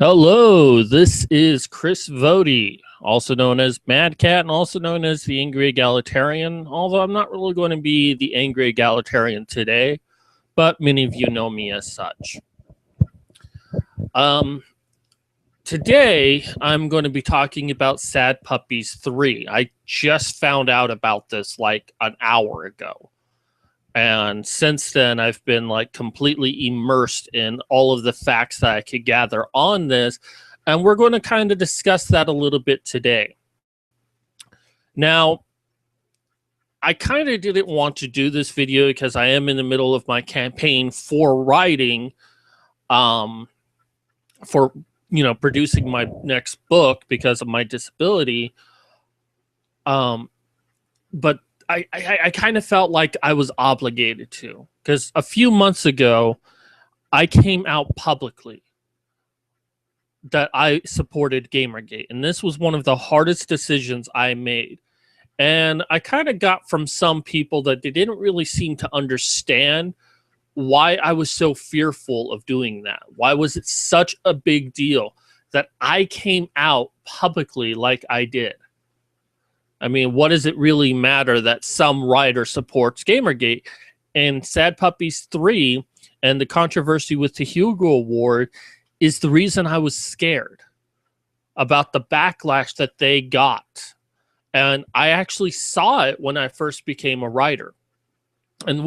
Hello, this is Chris Vody, also known as Mad Cat and also known as the Angry Egalitarian, although I'm not really going to be the Angry Egalitarian today, but many of you know me as such. Um, Today, I'm going to be talking about Sad Puppies 3. I just found out about this like an hour ago. And since then, I've been like completely immersed in all of the facts that I could gather on this. And we're going to kind of discuss that a little bit today. Now, I kind of didn't want to do this video because I am in the middle of my campaign for writing, for, producing my next book because of my disability. But I kind of felt like I was obligated to, because a few months ago, I came out publicly that I supported Gamergate. And this was one of the hardest decisions I made. And I kind of got from some people that they didn't really seem to understand why I was so fearful of doing that. Why was it such a big deal that I came out publicly like I did? I mean, what does it really matter that some writer supports Gamergate? And Sad Puppies 3 and the controversy with the Hugo Award is the reason I was scared about the backlash that they got. And I actually saw it when I first became a writer. And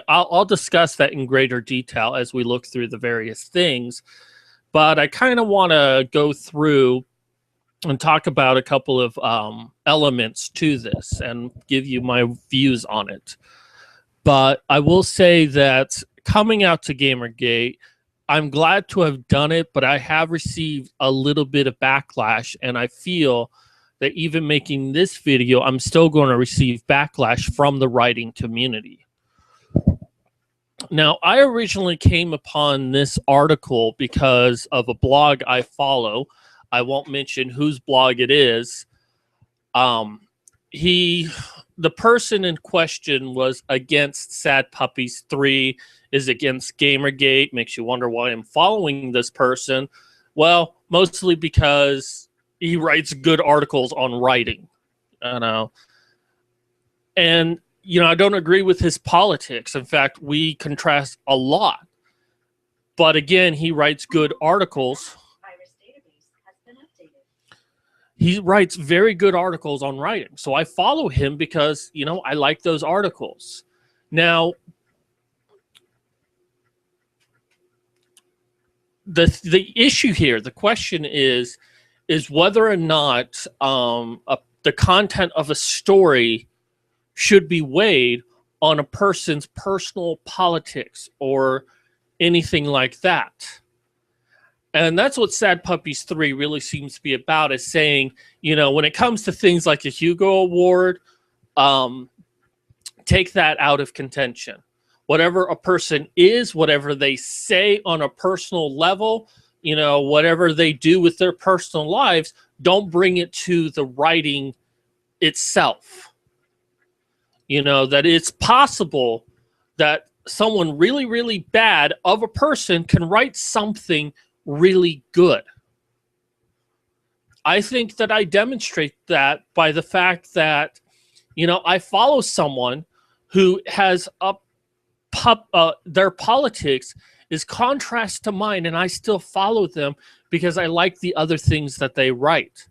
I'll discuss that in greater detail as we look through the various things. But I kind of want to go through and talk about a couple of elements to this and give you my views on it. But I will say that coming out to Gamergate, I'm glad to have done it, but I have received a little bit of backlash, and I feel that even making this video, I'm still going to receive backlash from the writing community. Now, I originally came upon this article because of a blog I follow. I won't mention whose blog it is. The person in question was against Sad Puppies 3, is against Gamergate. Makes you wonder why I'm following this person. Well, mostly because he writes good articles on writing. And, I don't agree with his politics. In fact, we contrast a lot. But again, he writes good articles. He writes very good articles on writing. So I follow him because, I like those articles. Now, the issue here, the question is whether or not the content of a story should be weighed on a person's personal politics or anything like that. And that's what Sad Puppies 3 really seems to be about, is saying, when it comes to things like a Hugo Award, take that out of contention. Whatever a person is, whatever they say on a personal level, whatever they do with their personal lives, don't bring it to the writing itself. That it's possible that someone really, really bad of a person can write something really good. I think that I demonstrate that by the fact that, I follow someone who has their politics is contrast to mine, and I still follow them because I like the other things that they write.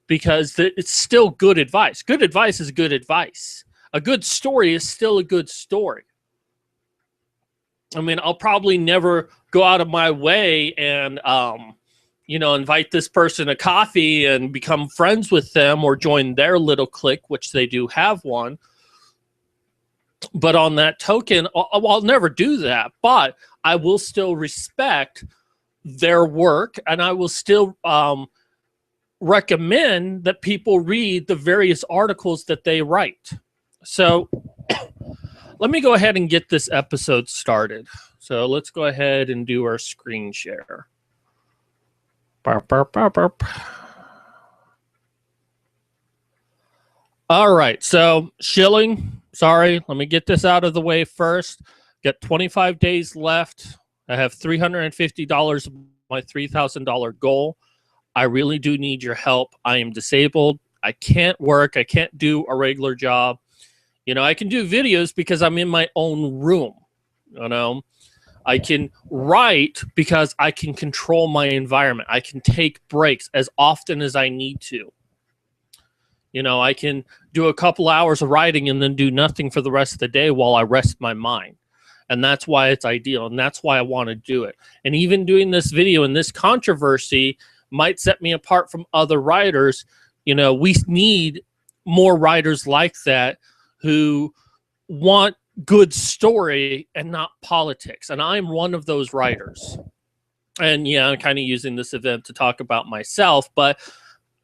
Because it's still good advice. Good advice is good advice. A good story is still a good story. I mean, I'll probably never go out of my way and, invite this person to coffee and become friends with them or join their little clique, which they do have one. But on that token, I'll never do that. But I will still respect their work, and I will still recommend that people read the various articles that they write. So let me go ahead and get this episode started. So let's go ahead and do our screen share. Burp, burp, burp, burp. All right, so shilling. Sorry, let me get this out of the way first. Got 25 days left. I have $350 of my $3,000 goal. I really do need your help. I am disabled. I can't work. I can't do a regular job. You know, I can do videos because I'm in my own room. You know, I can write because I can control my environment. I can take breaks as often as I need to. You know, I can do a couple hours of writing and then do nothing for the rest of the day while I rest my mind. And that's why it's ideal. And that's why I want to do it. And even doing this video and this controversy might set me apart from other writers. You know, we need more writers like that who want good story and not politics. And I'm one of those writers. And yeah, I'm kind of using this event to talk about myself, but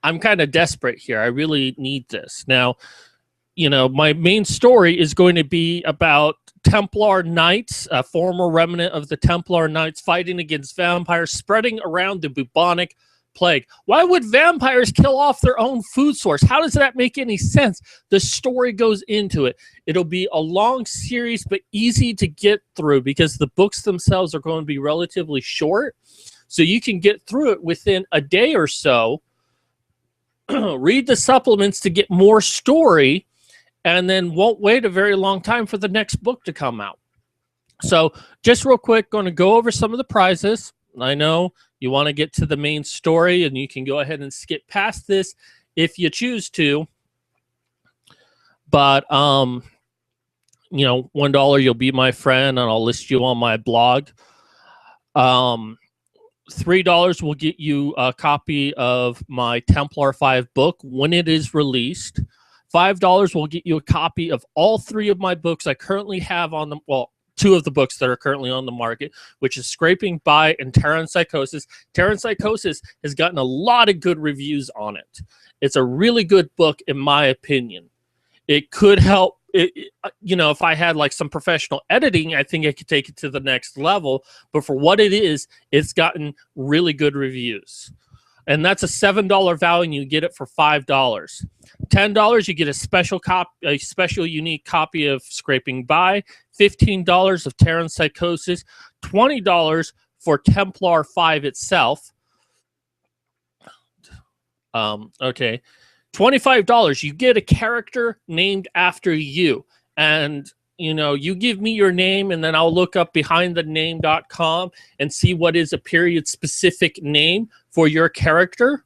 I'm kind of desperate here. I really need this. Now, you know, my main story is going to be about Templar Knights, a former remnant of the Templar Knights fighting against vampires, spreading around the bubonic plague. Why would vampires kill off their own food source? How does that make any sense? The story goes into it. It'll be a long series, but easy to get through because the books themselves are going to be relatively short. So you can get through it within a day or so. Read the supplements to get more story, and then won't wait a very long time for the next book to come out. So just real quick, going to go over some of the prizes. I know you want to get to the main story, and you can go ahead and skip past this if you choose to. But, you know, $1, you'll be my friend, and I'll list you on my blog. $3 will get you a copy of my Templar 5 book when it is released. $5 will get you a copy of all 3 of my books I currently have on the, well, 2 of the books that are currently on the market, which is Scraping By and Terror and Psychosis. Terror and Psychosis has gotten a lot of good reviews on it. It's a really good book, in my opinion. It could help, you know, if I had like some professional editing, I think I could take it to the next level. But for what it is, it's gotten really good reviews. And that's a $7 value, and you get it for $5. $10, you get a special unique copy of Scraping By. $15 of Terror and Psychosis. $20 for Templar 5 itself. Okay. $25, you get a character named after you. And, you know, you give me your name, and then I'll look up behindthename.com and see what is a period-specific name for your character.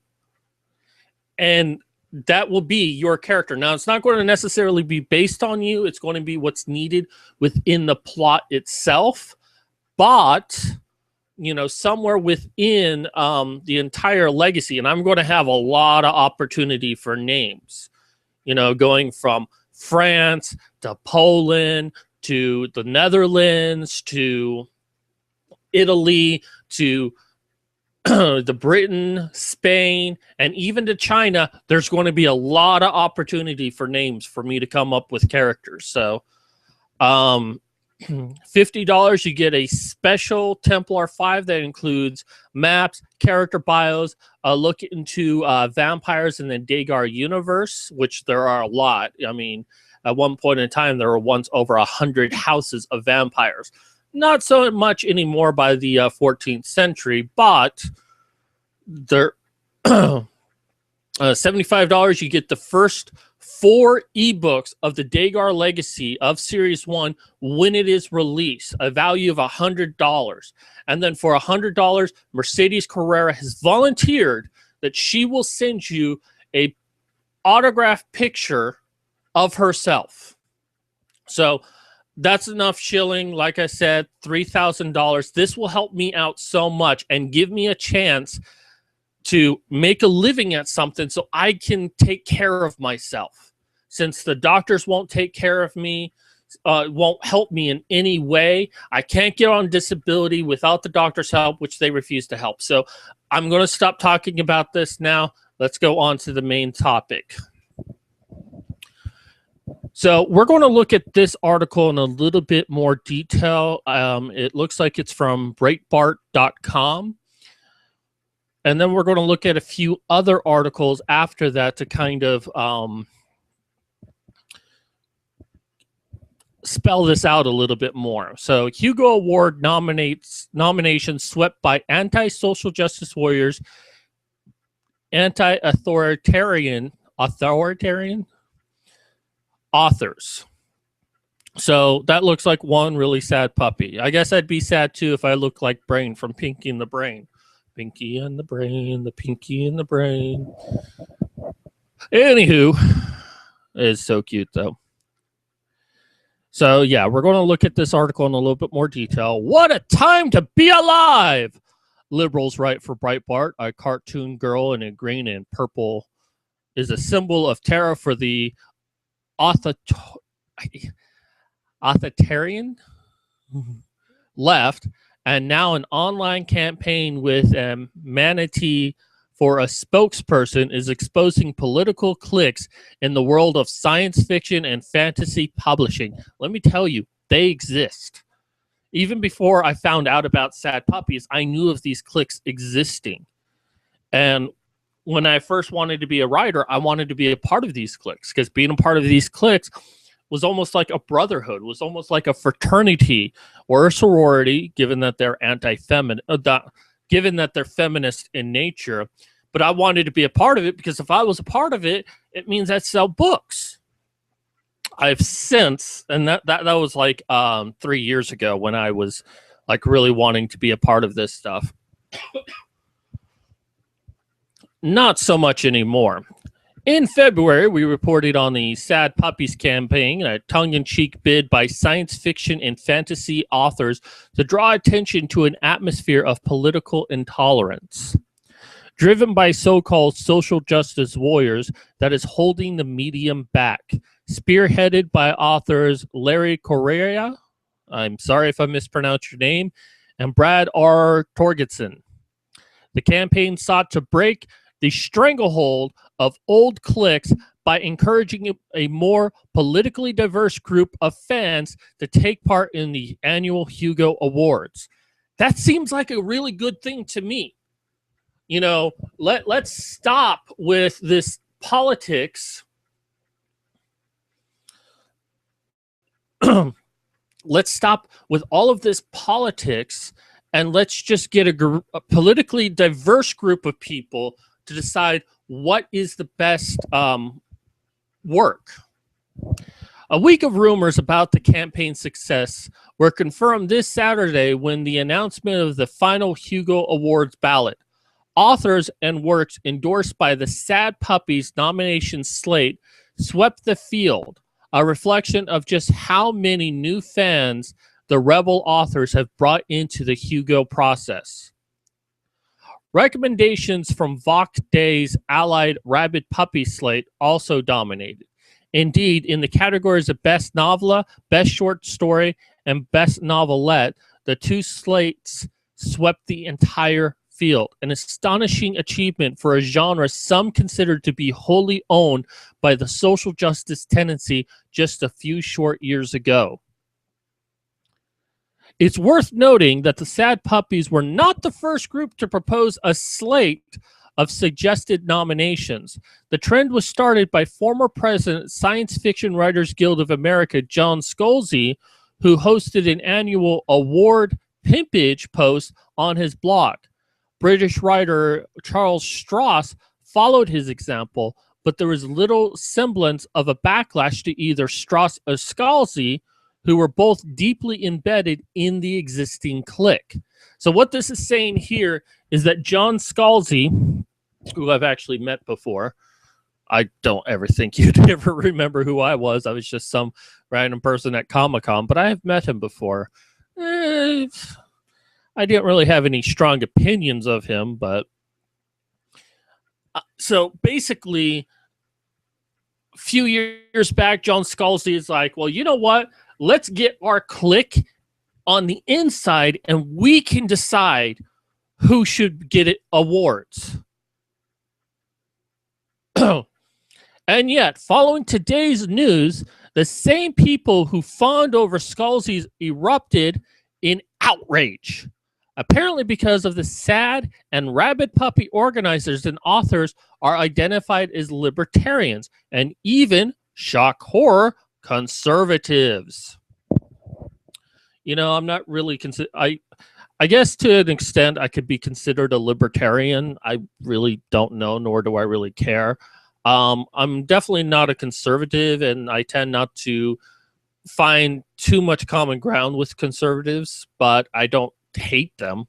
And that will be your character. Now, it's not going to necessarily be based on you. It's going to be what's needed within the plot itself. But, you know, somewhere within the entire legacy, and I'm going to have a lot of opportunity for names, you know, going from France to Poland to the Netherlands to Italy to the Britain, Spain, and even to China. There's going to be a lot of opportunity for names for me to come up with characters. So $50, you get a special Templar 5 that includes maps, character bios, a look into vampires in the Dagar universe, which there are a lot. I mean, at one point in time, there were once over 100 houses of vampires. Not so much anymore by the 14th century, but there $75, you get the first 4 ebooks of the Dagar Legacy of Series 1 when it is released, a value of $100. And then for $100, Mercedes Carrera has volunteered that she will send you a autographed picture of herself. So that's enough shilling. Like I said, $3,000. This will help me out so much and give me a chance to make a living at something so I can take care of myself. Since the doctors won't take care of me, won't help me in any way, I can't get on disability without the doctor's help, which they refuse to help. So I'm going to stop talking about this now. Let's go on to the main topic. So we're going to look at this article in a little bit more detail. It looks like it's from Breitbart.com. And then we're going to look at a few other articles after that to kind of spell this out a little bit more. So Hugo Award nominations swept by anti-social justice warriors, anti-authoritarian authors. So that looks like one really sad puppy. I guess I'd be sad too if I looked like Brain from Pinky and the Brain. Pinky and the Brain, the Pinky and the Brain. Anywho, it is so cute though. So yeah, we're going to look at this article in a little bit more detail. What a time to be alive! Liberals write for Breitbart. A cartoon girl in a green and purple is a symbol of terror for the authoritarian left, and now an online campaign with Manatee for a spokesperson is exposing political cliques in the world of science fiction and fantasy publishing. Let me tell you, they exist. Even before I found out about Sad Puppies, I knew of these cliques existing. And when I first wanted to be a writer, I wanted to be a part of these cliques, because being a part of these cliques was almost like a brotherhood, was almost like a fraternity or a sorority, given that they're given that they're feminist in nature. But I wanted to be a part of it because if I was a part of it, it means I'd sell books. I've since, and that was like 3 years ago when I was like really wanting to be a part of this stuff. Not so much anymore. In February, we reported on the Sad Puppies campaign, a tongue-in-cheek bid by science fiction and fantasy authors to draw attention to an atmosphere of political intolerance, driven by so-called social justice warriors that is holding the medium back, spearheaded by authors Larry Correia, I'm sorry if I mispronounced your name, and Brad R. Torgerson. The campaign sought to break the stranglehold of old cliques by encouraging a more politically diverse group of fans to take part in the annual Hugo Awards. That seems like a really good thing to me. You know, let's stop with this politics. Let's stop with all of this politics, and let's just get a politically diverse group of people to decide what is the best work. A week of rumors about the campaign's success were confirmed this Saturday when the announcement of the final Hugo Awards ballot. Authors and works endorsed by the Sad Puppies nomination slate swept the field, a reflection of just how many new fans the rebel authors have brought into the Hugo process. Recommendations from Vox Day's allied Rabid Puppy slate also dominated. Indeed, in the categories of Best Novella, Best Short Story, and Best Novelette, the two slates swept the entire field, an astonishing achievement for a genre some considered to be wholly owned by the social justice tendency just a few short years ago. It's worth noting that the Sad Puppies were not the first group to propose a slate of suggested nominations. The trend was started by former president Science Fiction Writers Guild of America, John Scalzi, who hosted an annual award pimpage post on his blog. British writer Charles Stross followed his example, but there was little semblance of a backlash to either Stross or Scalzi, who were both deeply embedded in the existing clique. So what this is saying here is that John Scalzi, who I've actually met before, I don't ever think you'd ever remember who I was. I was just some random person at Comic-Con, but I have met him before. I didn't really have any strong opinions of him, but so basically, a few years back, John Scalzi is like, well, you know what? Let's get our clique on the inside, and we can decide who should get it awards. And yet, following today's news, the same people who fawned over Scalzi's erupted in outrage. Apparently because of the Sad and Rabid Puppy organizers and authors are identified as libertarians and even, shock horror, conservatives. I'm not really I guess to an extent I could be considered a libertarian. I really don't know, nor do I really care. I'm definitely not a conservative, and I tend not to find too much common ground with conservatives, but I don't hate them.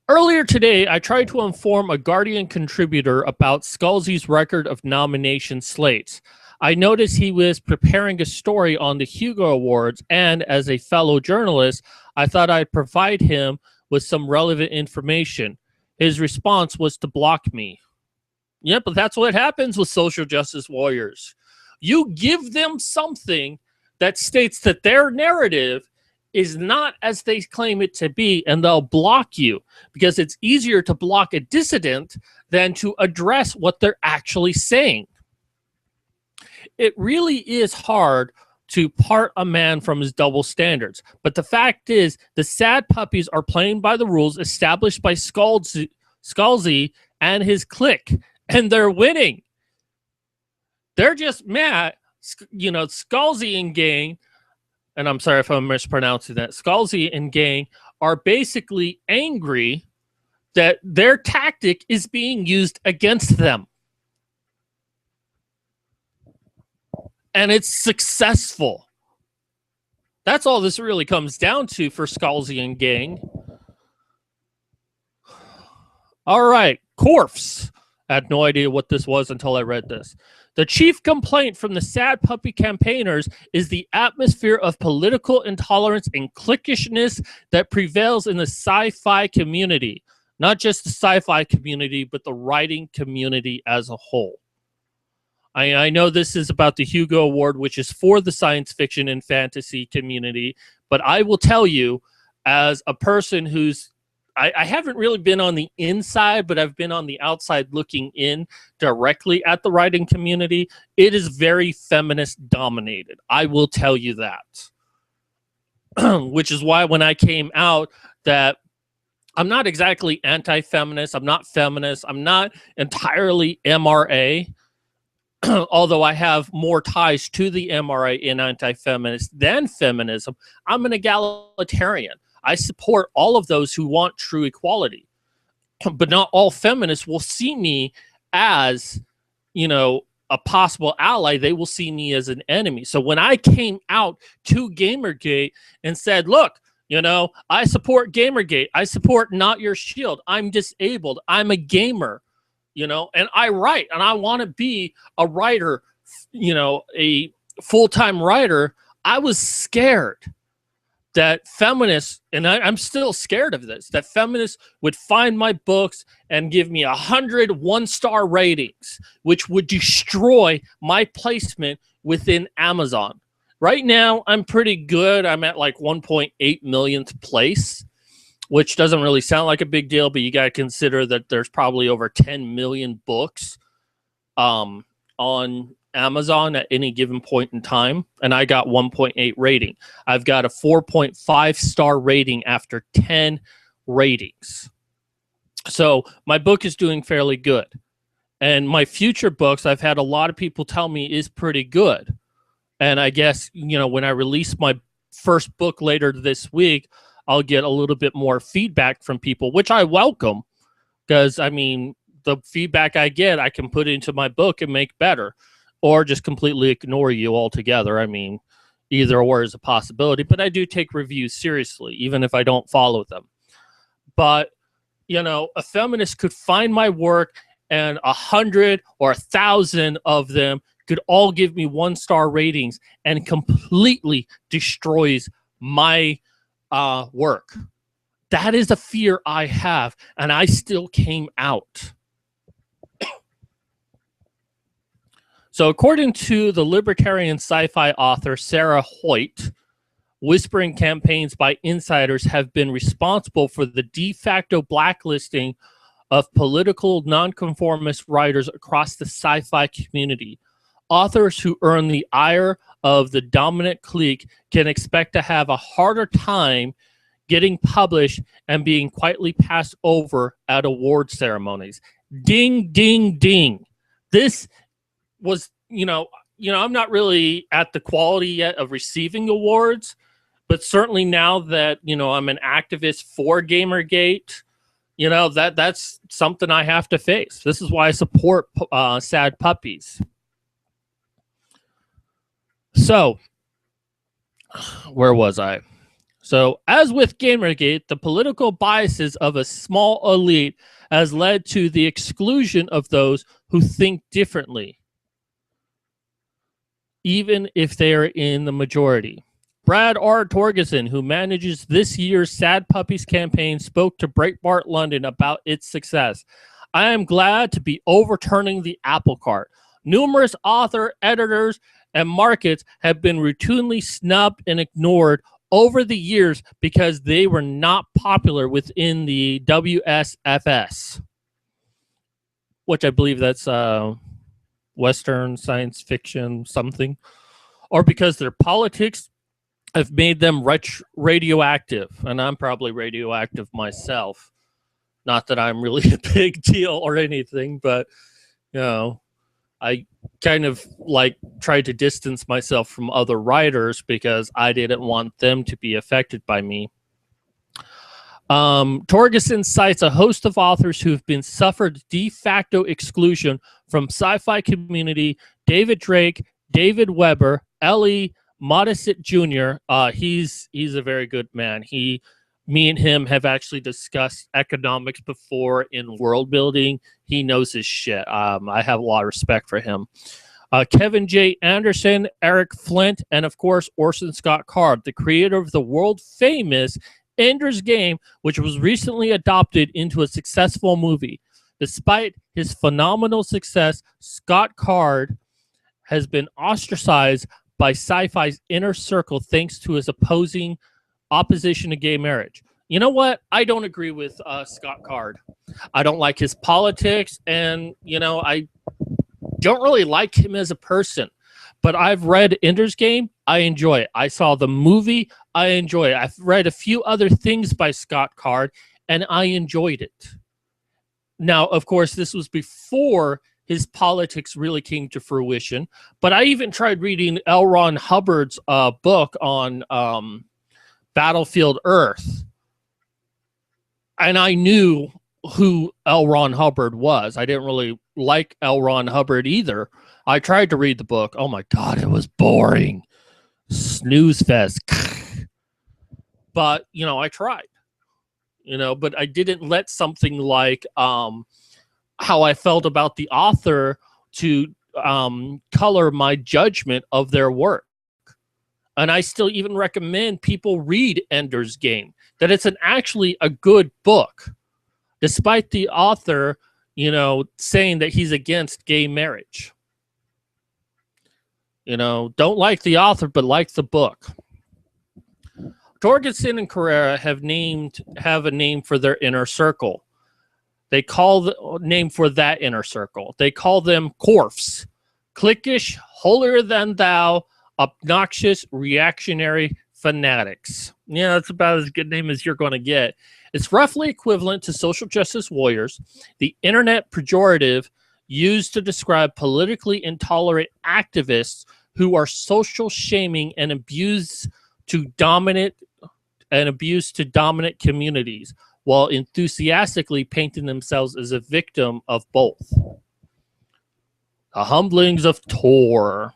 Earlier today, I tried to inform a Guardian contributor about Scalzi's record of nomination slates. I noticed he was preparing a story on the Hugo Awards, and as a fellow journalist, I thought I'd provide him with some relevant information. His response was to block me. Yeah, but that's what happens with social justice warriors. You give them something that states that their narrative is not as they claim it to be, and they'll block you because it's easier to block a dissident than to address what they're actually saying. It really is hard to part a man from his double standards. But the fact is, the Sad Puppies are playing by the rules established by Scalzi and his clique, and they're winning. They're just mad. Scalzi and gang, and I'm sorry if I'm mispronouncing that, Scalzi and gang are basically angry that their tactic is being used against them. And it's successful. That's all this really comes down to for Scalzi and gang. All right, Corfs. I had no idea what this was until I read this. The chief complaint from the Sad Puppy campaigners is the atmosphere of political intolerance and cliquishness that prevails in the sci-fi community. Not just the sci-fi community, but the writing community as a whole. I know this is about the Hugo Award, which is for the science fiction and fantasy community, but I will tell you, as a person who's I haven't really been on the inside, but I've been on the outside looking in directly at the writing community. It is very feminist dominated. I will tell you that. Which is why when I came out that I'm not exactly anti-feminist, I'm not feminist, I'm not entirely MRA, although I have more ties to the MRA in anti-feminist than feminism. I'm an egalitarian. I support all of those who want true equality, but not all feminists will see me as, a possible ally. They will see me as an enemy. So when I came out to Gamergate and said, look, I support Gamergate. I support Not Your Shield. I'm disabled. I'm a gamer, and I write, and I want to be a writer, a full-time writer. I was scared that feminists, and I'm still scared of this, that feminists would find my books and give me 100 one-star ratings, which would destroy my placement within Amazon. Right now, I'm pretty good. I'm at like 1.8 millionth place, which doesn't really sound like a big deal, but you got to consider that there's probably over 10 million books on Amazon at any given point in time, and I got 1.8 rating. I've got a 4.5 star rating after 10 ratings. So my book is doing fairly good. And my future books, I've had a lot of people tell me is pretty good. And I guess, when I release my first book later this week, I'll get a little bit more feedback from people, which I welcome, because, the feedback I get, I can put into my book and make better. Or just completely ignore you altogether. Either or is a possibility, but I do take reviews seriously, even if I don't follow them. But, a feminist could find my work and 100 or 1,000 of them could all give me one-star ratings and completely destroys my work. That is the fear I have, and I still came out. So according to the libertarian sci-fi author Sarah Hoyt, whispering campaigns by insiders have been responsible for the de facto blacklisting of political nonconformist writers across the sci-fi community. Authors who earn the ire of the dominant clique can expect to have a harder time getting published and being quietly passed over at award ceremonies. Ding, ding, ding. This was, I'm not really at the quality yet of receiving awards, but certainly now that, I'm an activist for Gamergate, that's something I have to face. This is why I support Sad Puppies. So, where was I? So, as with Gamergate, the political biases of a small elite has led to the exclusion of those who think differently, even if they are in the majority. Brad R. Torgerson, who manages this year's Sad Puppies campaign, spoke to Breitbart London about its success. I am glad to be overturning the apple cart. Numerous author, editors, and markets have been routinely snubbed and ignored over the years because they were not popular within the WSFS, which I believe that's Western science fiction something, or because their politics have made them radioactive, and I'm probably radioactive myself. Not that I'm really a big deal or anything, but I kind of tried to distance myself from other writers because I didn't want them to be affected by me. Torgerson cites a host of authors who have been suffered de facto exclusion from sci-fi community: David Drake, David Weber, L.E. Modesitt Jr. He's a very good man. Me and him have actually discussed economics before in world building. He knows his shit. I have a lot of respect for him. Kevin J. Anderson, Eric Flint, and of course Orson Scott Card, the creator of the world famous Ender's Game, which was recently adopted into a successful movie. Despite his phenomenal success, Scott Card has been ostracized by sci-fi's inner circle thanks to his opposition to gay marriage. You know what? I don't agree with Scott Card. I don't like his politics, and I don't really like him as a person. But I've read Ender's Game. I enjoy it. I saw the movie. I enjoy it. I've read a few other things by Scott Card, and I enjoyed it. Now, of course, this was before his politics really came to fruition. But I even tried reading L. Ron Hubbard's book on Battlefield Earth. And I knew who L. Ron Hubbard was. I didn't really like L. Ron Hubbard either. I tried to read the book. Oh my God, it was boring. Snooze fest. But, I tried. But I didn't let something like how I felt about the author to color my judgment of their work. And I still even recommend people read Ender's Game, that it's actually a good book, despite the author, saying that he's against gay marriage. Don't like the author, but like the book. Torgerson and Carrera have a name for their inner circle. They call the name for that inner circle. They call them Corfs, cliquish, holier than thou, obnoxious, reactionary fanatics. Yeah, that's about as good a name as you're going to get. It's roughly equivalent to social justice warriors, the internet pejorative used to describe politically intolerant activists who are social shaming and abuse to dominant communities, while enthusiastically painting themselves as a victim of both. The Humblings of Tor.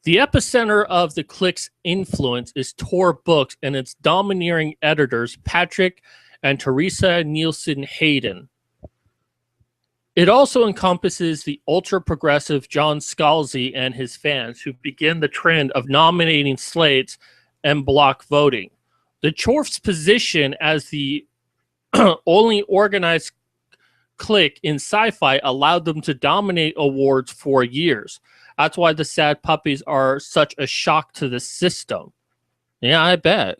The epicenter of the clique's influence is Tor Books and its domineering editors, Patrick and Teresa Nielsen Hayden. It also encompasses the ultra-progressive John Scalzi and his fans, who began the trend of nominating slates and block voting. The Chorf's position as the only organized clique in sci-fi allowed them to dominate awards for years. That's why the Sad Puppies are such a shock to the system. Yeah, I bet.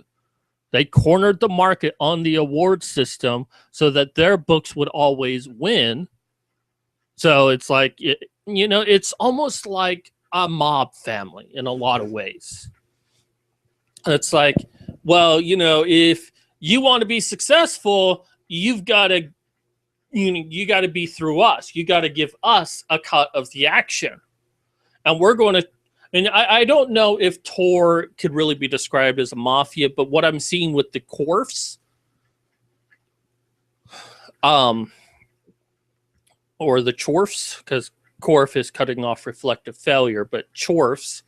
They cornered the market on the award system so that their books would always win. So it's like, it's almost like a mob family in a lot of ways. It's like, well, if you want to be successful, you've got to, you got to be through us. You got to give us a cut of the action. And we're going to, and I don't know if Tor could really be described as a mafia, but what I'm seeing with the Corfs, or the Chorfs, because Corf is cutting off reflective failure, but Chorfs,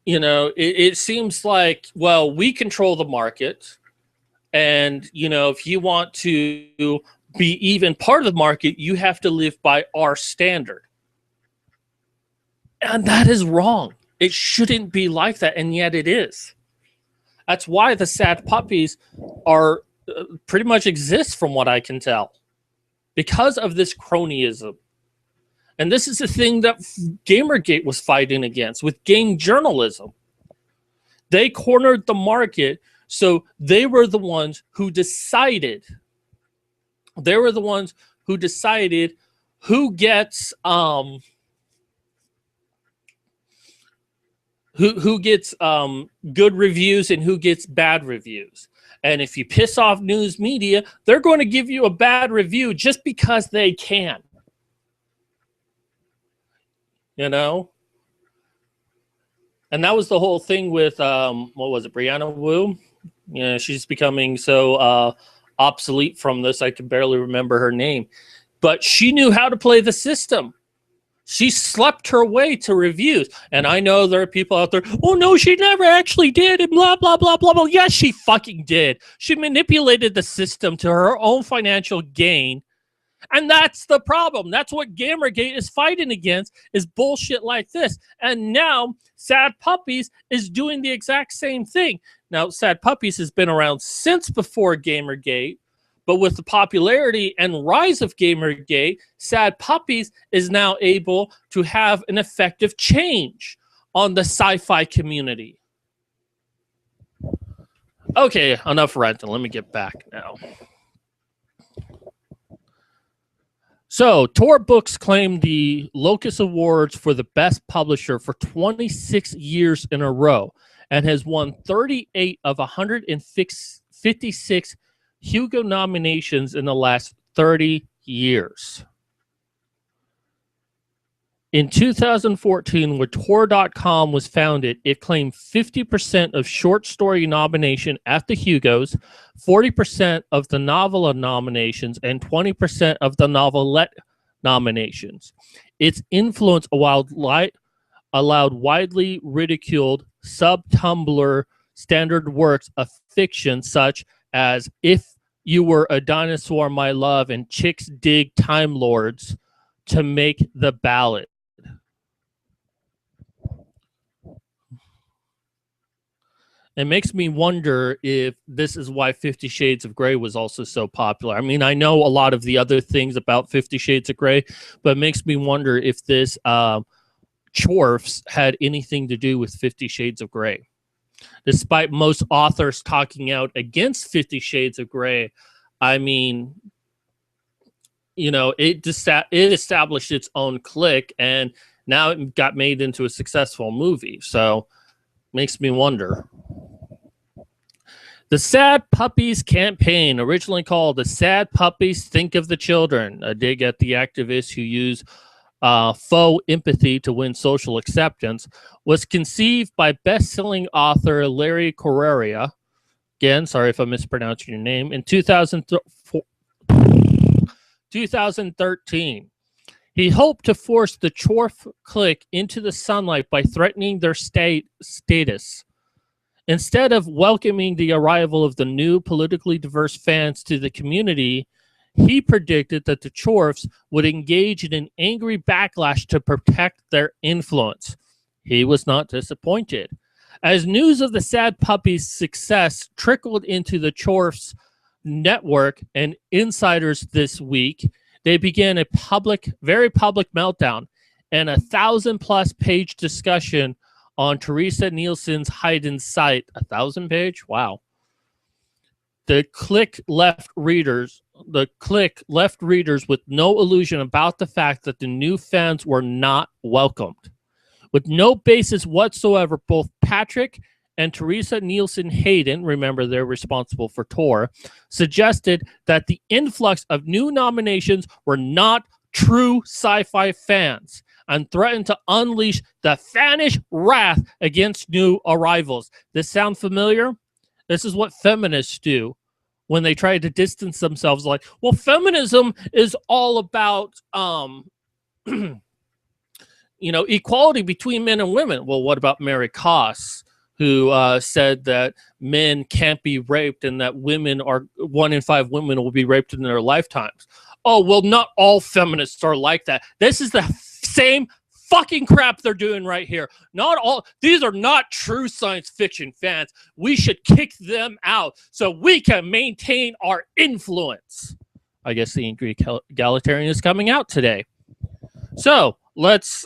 you know, it seems like, well, we control the market. And, you know, if you want to be even part of the market, you have to live by our standard. And that is wrong. It shouldn't be like that. And yet it is. That's why the Sad Puppies are pretty much exist, from what I can tell, because of this cronyism. And this is the thing that Gamergate was fighting against with game journalism. They cornered the market, so they were the ones who decided. They were the ones who decided who gets who gets good reviews and who gets bad reviews. And if you piss off news media, they're going to give you a bad review just because they can. You know? And that was the whole thing with, what was it, Brianna Wu? You know, she's becoming so obsolete from this, I can barely remember her name. But she knew how to play the system. She slept her way to reviews. And I know there are people out there, oh, no, she never actually did, and blah, blah, blah, blah, blah. Yes, she fucking did. She manipulated the system to her own financial gain. And that's the problem. That's what Gamergate is fighting against, is bullshit like this. And now Sad Puppies is doing the exact same thing. Now, Sad Puppies has been around since before Gamergate, but with the popularity and rise of Gamergate, Sad Puppies is now able to have an effective change on the sci-fi community. Okay, enough ranting. Let me get back now. So, Tor Books claimed the Locus Awards for the best publisher for 26 years in a row and has won 38 of 156 Hugo nominations in the last 30 years. In 2014, when Tor.com was founded, it claimed 50% of short story nomination at the Hugos, 40% of the novel nominations, and 20% of the novelette nominations. Its influence allowed widely ridiculed sub-Tumblr standard works of fiction such as If You Were a Dinosaur, My Love, and Chicks Dig Time Lords to make the ballot. It makes me wonder if this is why 50 Shades of Grey was also so popular. I mean, I know a lot of the other things about 50 Shades of Grey, but it makes me wonder if this Chorfs had anything to do with 50 Shades of Grey. Despite most authors talking out against 50 Shades of Grey, I mean, you know, it established its own clique, and now it got made into a successful movie. So, makes me wonder. The Sad Puppies campaign, originally called the Sad Puppies Think of the Children, a dig at the activists who use faux empathy to win social acceptance, was conceived by best-selling author Larry Correia. Again, sorry if I'm mispronouncing your name. In 2013. He hoped to force the Chorf clique into the sunlight by threatening their status. Instead of welcoming the arrival of the new politically diverse fans to the community, he predicted that the Chorfs would engage in an angry backlash to protect their influence. He was not disappointed. As news of the Sad Puppies' success trickled into the Chorfs' network and insiders this week, they began a very public meltdown and a 1,000+ page discussion on Teresa Nielsen's Hide in Sight. 1,000 page? Wow. The clique left readers with no illusion about the fact that the new fans were not welcomed. With no basis whatsoever, both Patrick and Teresa Nielsen Hayden, remember they're responsible for Tor, suggested that the influx of new nominations were not true sci-fi fans and threaten to unleash the fanish wrath against new arrivals. This sound familiar? This is what feminists do when they try to distance themselves. Like, well, feminism is all about equality between men and women. Well, what about Mary Koss, who said that men can't be raped and that 1 in 5 women will be raped in their lifetimes? Oh, well, not all feminists are like that. This is the same fucking crap they're doing right here. These are not true science fiction fans. We should kick them out so we can maintain our influence. I guess the angry egalitarian is coming out today. So let's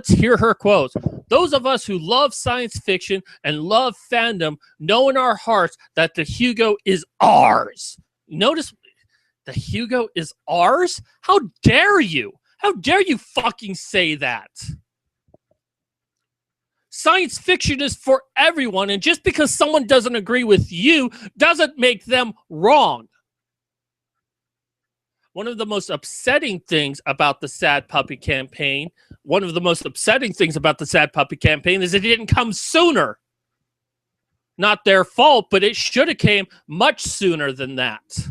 hear her quotes. Those of us who love science fiction and love fandom know in our hearts that the Hugo is ours. Notice the Hugo is ours? How dare you? How dare you fucking say that? Science fiction is for everyone, and just because someone doesn't agree with you doesn't make them wrong. One of the most upsetting things about the Sad Puppy campaign, is it didn't come sooner. Not their fault, but it should have came much sooner than that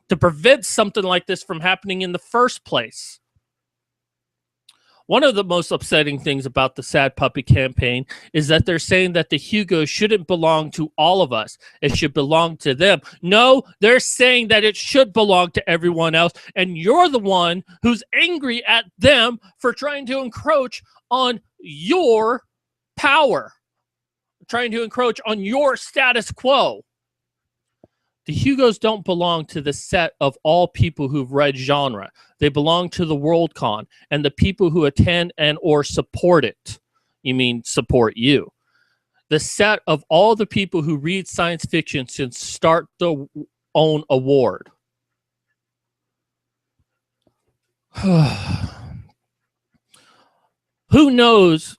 to prevent something like this from happening in the first place. One of the most upsetting things about the Sad Puppy campaign is that they're saying that the Hugo shouldn't belong to all of us. It should belong to them. No, they're saying that it should belong to everyone else, and you're the one who's angry at them for trying to encroach on your power, trying to encroach on your status quo. The Hugos don't belong to the set of all people who've read genre. They belong to the Worldcon and the people who attend and or support it. You mean support you. The set of all the people who read science fiction since start their own award. Who knows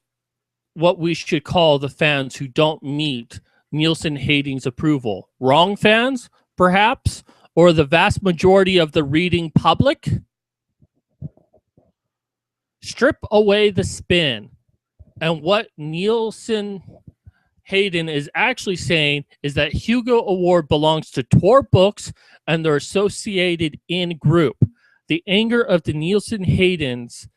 what we should call the fans who don't meet Nielsen Hastings' approval? Wrong fans, perhaps? Or the vast majority of the reading public? Strip away the spin. And what Nielsen Hayden is actually saying is that Hugo Award belongs to Tor Books and their associated in-group. The anger of the Nielsen Haydens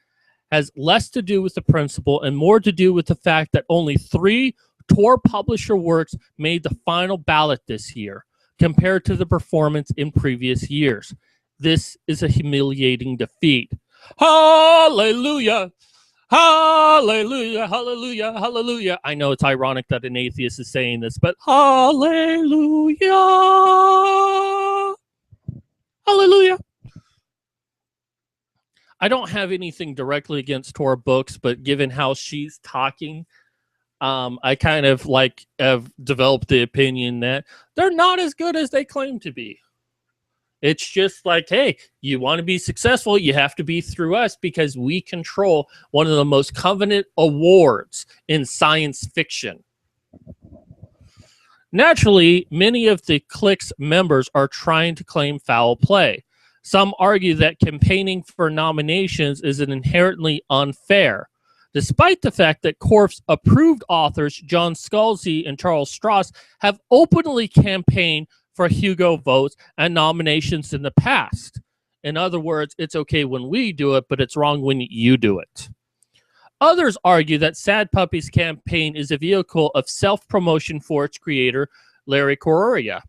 has less to do with the principle and more to do with the fact that only 3 Tor publisher works made the final ballot this year, compared to the performance in previous years. This is a humiliating defeat. Hallelujah! Hallelujah! Hallelujah! Hallelujah! I know it's ironic that an atheist is saying this, but hallelujah! Hallelujah! I don't have anything directly against Tor Books, but given how she's talking, I kind of have developed the opinion that they're not as good as they claim to be. It's just like, hey, you want to be successful, you have to be through us because we control one of the most coveted awards in science fiction. Naturally, many of the clique's members are trying to claim foul play. Some argue that campaigning for nominations is inherently unfair, despite the fact that Corp's approved authors John Scalzi and Charles Stross have openly campaigned for Hugo votes and nominations in the past. In other words, it's okay when we do it, but it's wrong when you do it. Others argue that Sad Puppies' campaign is a vehicle of self-promotion for its creator, Larry Correia.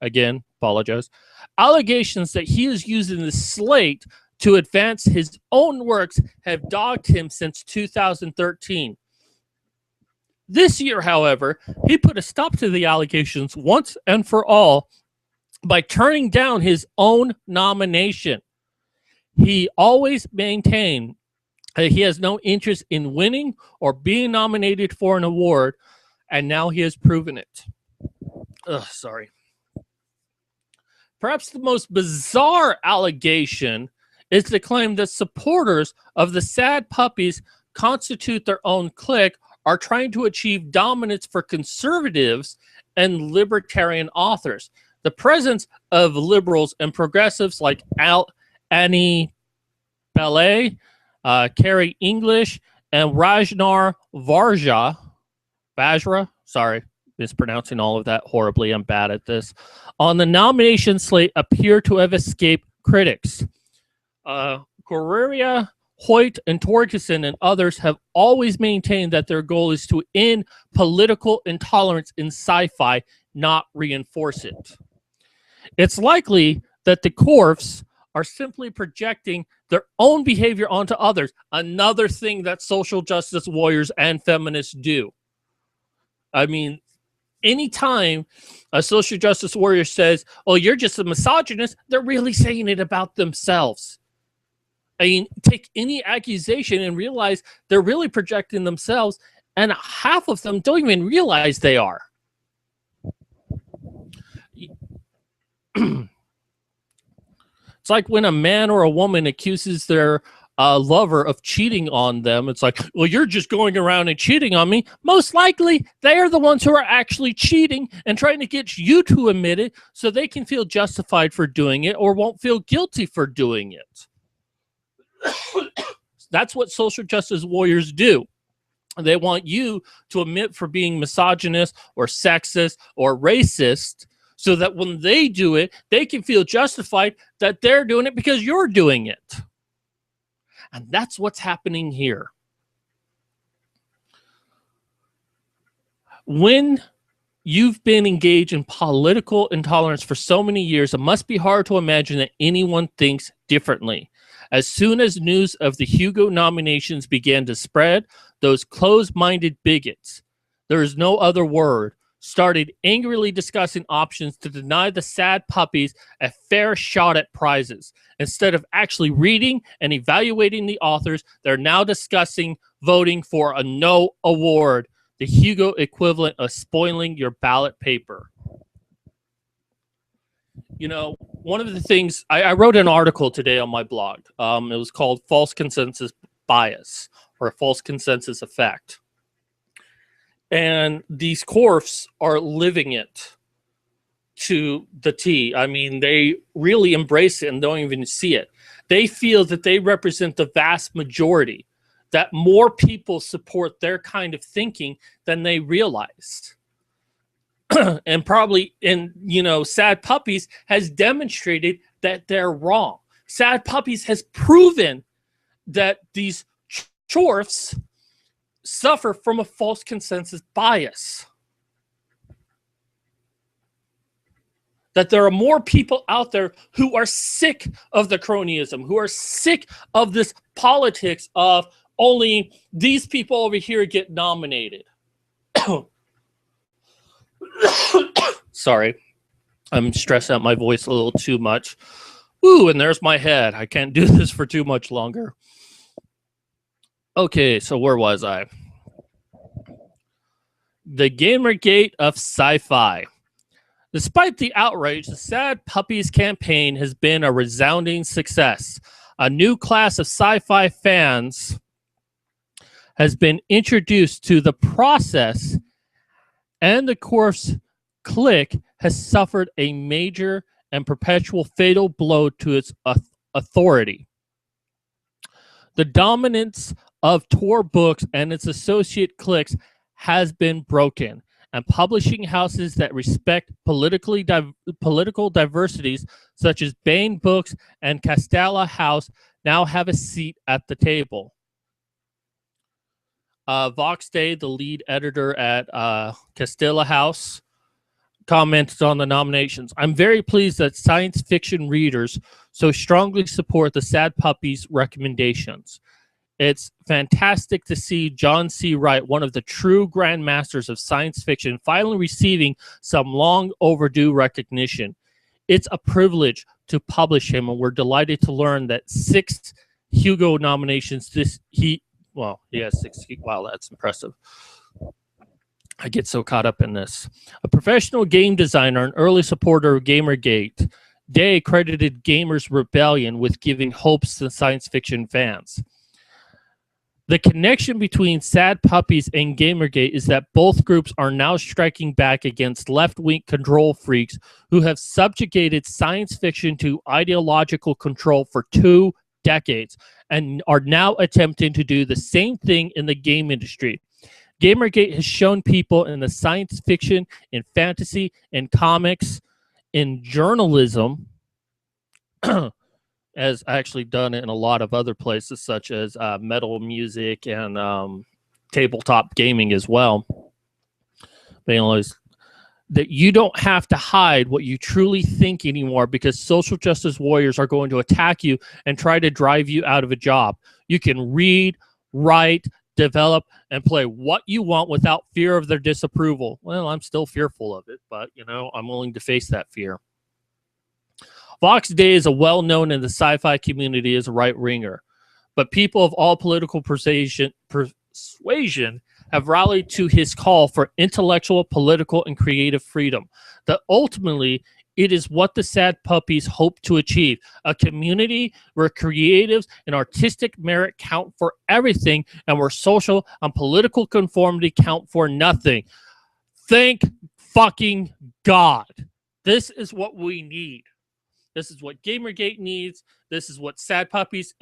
Again, apologize. Allegations that he is using the slate to advance his own works have dogged him since 2013. This year, however, he put a stop to the allegations once and for all by turning down his own nomination. He always maintained that he has no interest in winning or being nominated for an award, and now he has proven it. Sorry. Perhaps the most bizarre allegation is the claim that supporters of the Sad Puppies constitute their own clique are trying to achieve dominance for conservatives and libertarian authors. The presence of liberals and progressives like Annie Ballet, Carrie English, and Rajnar Vajra, sorry, mispronouncing all of that horribly. I'm bad at this. On the nomination slate appear to have escaped critics. Correria, Hoyt, and Torkelson and others have always maintained that their goal is to end political intolerance in sci-fi, not reinforce it. It's likely that the Corfs are simply projecting their own behavior onto others, another thing that social justice warriors and feminists do. I mean, anytime a social justice warrior says, oh, you're just a misogynist, they're really saying it about themselves. I mean, take any accusation and realize they're really projecting themselves, and half of them don't even realize they are. It's like when a man or a woman accuses their lover of cheating on them. It's like, well, you're just going around and cheating on me. Most likely, they are the ones who are actually cheating and trying to get you to admit it so they can feel justified for doing it or won't feel guilty for doing it. That's what social justice warriors do. They want you to admit for being misogynist or sexist or racist so that when they do it, they can feel justified that they're doing it because you're doing it. And that's what's happening here. When you've been engaged in political intolerance for so many years, it must be hard to imagine that anyone thinks differently. As soon as news of the Hugo nominations began to spread, those closed-minded bigots, there is no other word, started angrily discussing options to deny the Sad Puppies a fair shot at prizes. Instead of actually reading and evaluating the authors, they're now discussing voting for a no award, the Hugo equivalent of spoiling your ballot paper. You know, one of the things, I wrote an article today on my blog. It was called False Consensus Bias or False Consensus Effect. And these Corfs are living it to the T. I mean, they really embrace it and don't even see it. They feel that they represent the vast majority, that more people support their kind of thinking than they realized. And probably, Sad Puppies has demonstrated that they're wrong. Sad Puppies has proven that these chorfs suffer from a false consensus bias. That there are more people out there who are sick of the cronyism, who are sick of this politics of only these people over here get nominated. Sorry, I'm stressing out my voice a little too much. Ooh, and there's my head. I can't do this for too much longer. Okay, so where was I? The Gamergate of sci-fi. Despite the outrage, the Sad Puppies campaign has been a resounding success. A new class of sci-fi fans has been introduced to the process, and the Corf's clique has suffered a major and perpetual fatal blow to its authority. The dominance of Tor Books and its associate cliques has been broken, and publishing houses that respect political diversities, such as Bain Books and Castella House, now have a seat at the table. Vox Day, the lead editor at Castella House, commented on the nominations. I'm very pleased that science fiction readers so strongly support the Sad Puppies recommendations. It's fantastic to see John C. Wright, one of the true grandmasters of science fiction, finally receiving some long overdue recognition. It's a privilege to publish him, and we're delighted to learn that 6 Hugo nominations he has 6. Wow, that's impressive. I get so caught up in this. A professional game designer and early supporter of Gamergate, Day credited Gamers Rebellion with giving hopes to science fiction fans. The connection between Sad Puppies and Gamergate is that both groups are now striking back against left-wing control freaks who have subjugated science fiction to ideological control for 2 decades and are now attempting to do the same thing in the game industry. Gamergate has shown people in the science fiction, in fantasy, in comics, in journalism, as actually done in a lot of other places, such as metal music and tabletop gaming as well. But anyways, that you don't have to hide what you truly think anymore, because social justice warriors are going to attack you and try to drive you out of a job. You can read, write, develop, and play what you want without fear of their disapproval. Well, I'm still fearful of it, but, I'm willing to face that fear. Vox Day is well-known in the sci-fi community as a right-winger, but people of all political persuasion have rallied to his call for intellectual, political, and creative freedom. That ultimately, it is what the Sad Puppies hope to achieve: a community where creatives and artistic merit count for everything, and where social and political conformity count for nothing. Thank fucking God. This is what we need. This is what Gamergate needs. This is what Sad Puppies,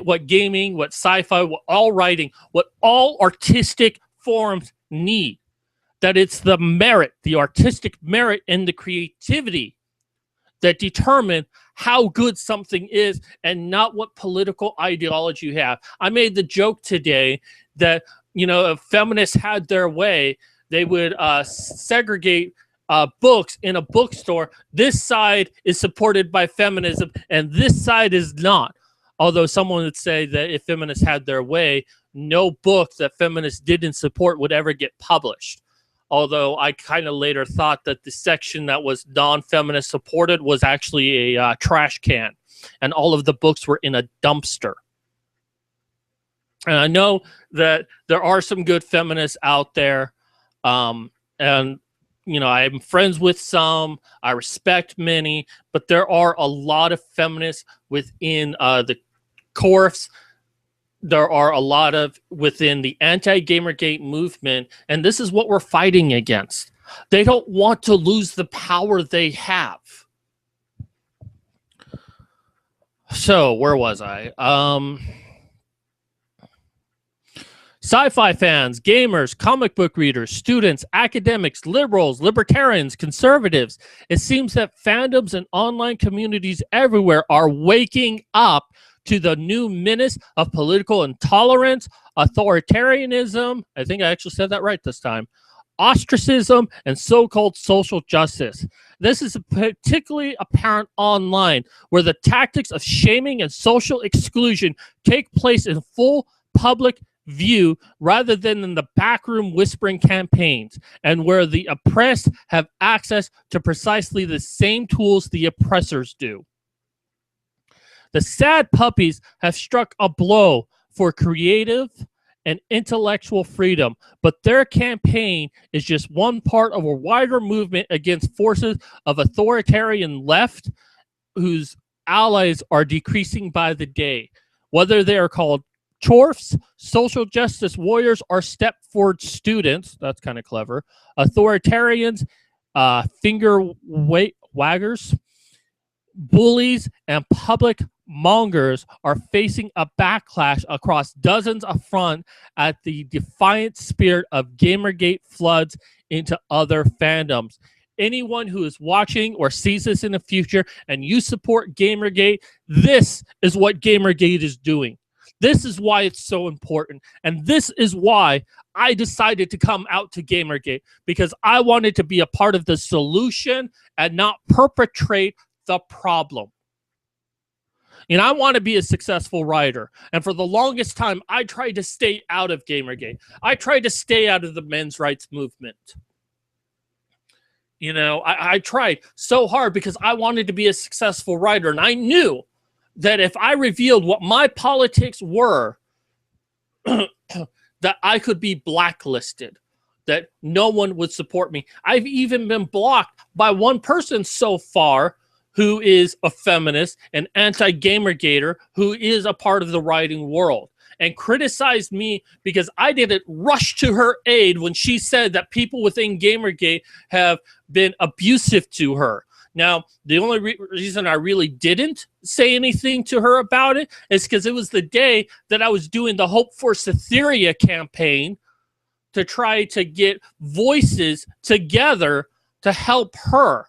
what gaming, what sci-fi, what all writing, what all artistic forms need. That it's the merit, the artistic merit, and the creativity that determine how good something is, and not what political ideology you have. I made the joke today that, if feminists had their way, they would segregate books in a bookstore. This side is supported by feminism, and this side is not. Although someone would say that if feminists had their way, no book that feminists didn't support would ever get published. Although I kind of later thought that the section that was non-feminist supported was actually a trash can, and all of the books were in a dumpster. And I know that there are some good feminists out there, and I'm friends with some. I respect many, but there are a lot of feminists within the course. There are a lot of within the anti-Gamergate movement, and this is what we're fighting against. They don't want to lose the power they have. So, where was I? Sci-fi fans, gamers, comic book readers, students, academics, liberals, libertarians, conservatives. It seems that fandoms and online communities everywhere are waking up to the new menace of political intolerance, authoritarianism, I think I actually said that right this time, ostracism, and so-called social justice. This is particularly apparent online, where the tactics of shaming and social exclusion take place in full public view rather than in the backroom whispering campaigns, and where the oppressed have access to precisely the same tools the oppressors do. The Sad Puppies have struck a blow for creative and intellectual freedom, but their campaign is just one part of a wider movement against forces of authoritarian left whose allies are decreasing by the day. Whether they are called chorfs, social justice warriors, or step forward students, that's kind of clever, authoritarians, finger waggers, bullies, and public mongers are facing a backlash across dozens of fronts at the defiant spirit of Gamergate floods into other fandoms. Anyone who is watching or sees this in the future and you support Gamergate, this is what Gamergate is doing. This is why it's so important. And this is why I decided to come out to Gamergate, because I wanted to be a part of the solution and not perpetrate the problem. And I want to be a successful writer. And for the longest time, I tried to stay out of Gamergate. I tried to stay out of the men's rights movement. I tried so hard because I wanted to be a successful writer. And I knew that if I revealed what my politics were, that I could be blacklisted, that no one would support me. I've even been blocked by one person so far who is a feminist, an anti-Gamergater, who is a part of the writing world, and criticized me because I didn't rush to her aid when she said that people within Gamergate have been abusive to her. Now, the only reason I really didn't say anything to her about it is because it was the day that I was doing the Hope for Cytherea campaign to try to get voices together to help her.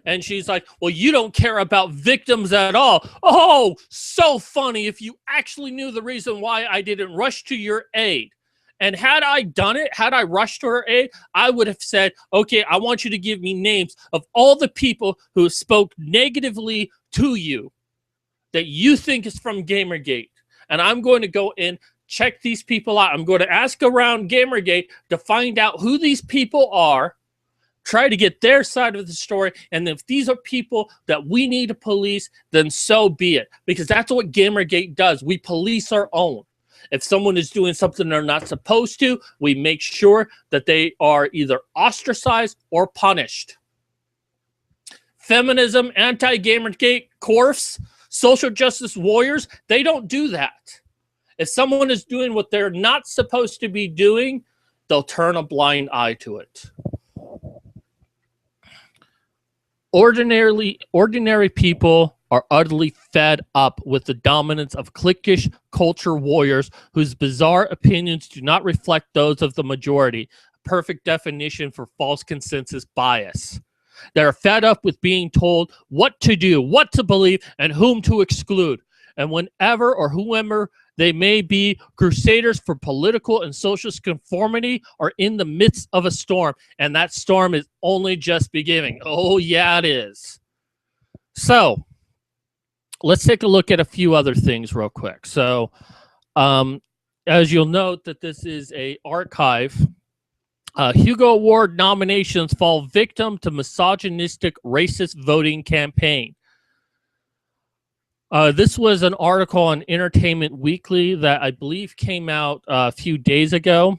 And she's like, well, you don't care about victims at all. Oh, so funny if you actually knew the reason why I didn't rush to your aid. And had I done it, had I rushed to her aid, I would have said, okay, I want you to give me names of all the people who spoke negatively to you that you think is from Gamergate. And I'm going to go in, check these people out. I'm going to ask around Gamergate to find out who these people are, try to get their side of the story, and if these are people that we need to police, then so be it. Because that's what Gamergate does. We police our own. If someone is doing something they're not supposed to, we make sure that they are either ostracized or punished. Feminism, anti-Gamergate, CORFs, social justice warriors, they don't do that. If someone is doing what they're not supposed to be doing, they'll turn a blind eye to it. Ordinary people are utterly fed up with the dominance of cliquish culture warriors whose bizarre opinions do not reflect those of the majority. A perfect definition for false consensus bias. They are fed up with being told what to do, what to believe, and whom to exclude. And whenever or whoever they may be, crusaders for political and social conformity are in the midst of a storm, and that storm is only just beginning. Oh, yeah, it is. So, let's take a look at a few other things real quick. So, as you'll note that this is a archive, Hugo Award nominations fall victim to misogynistic racist voting campaign. This was an article on Entertainment Weekly that I believe came out a few days ago.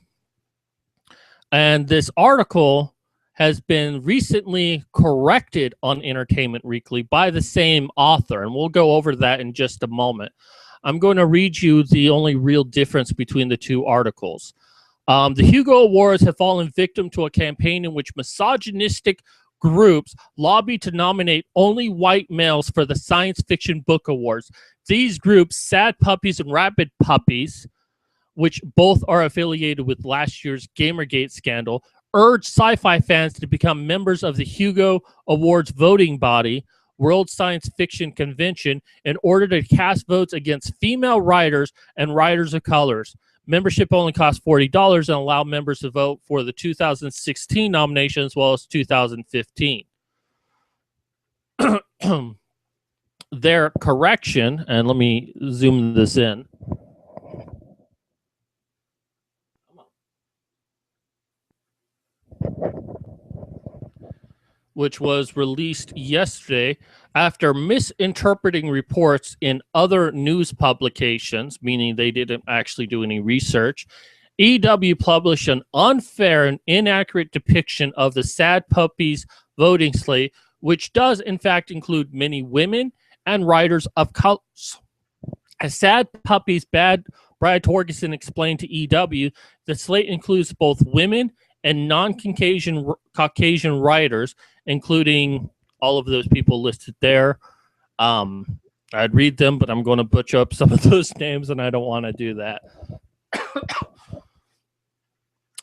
And this article has been recently corrected on Entertainment Weekly by the same author. And we'll go over that in just a moment. I'm going to read you the only real difference between the two articles. The Hugo Awards have fallen victim to a campaign in which misogynistic groups lobby to nominate only white males for the Science Fiction Book Awards. These groups, Sad Puppies and Rabid Puppies, which both are affiliated with last year's Gamergate scandal, urge sci-fi fans to become members of the Hugo Awards voting body, World Science Fiction Convention, in order to cast votes against female writers and writers of colors. Membership only costs $40 and allow members to vote for the 2016 nomination as well as 2015. Their correction, and let me zoom this in. Which was released yesterday after misinterpreting reports in other news publications, meaning they didn't actually do any research. EW published an unfair and inaccurate depiction of the Sad Puppies voting slate, which does in fact include many women and writers of colors. As Sad Puppies Brad Torgerson explained to EW, the slate includes both women and non-Caucasian writers, including all of those people listed there. I'd read them, but I'm going to butcher up some of those names, and I don't want to do that.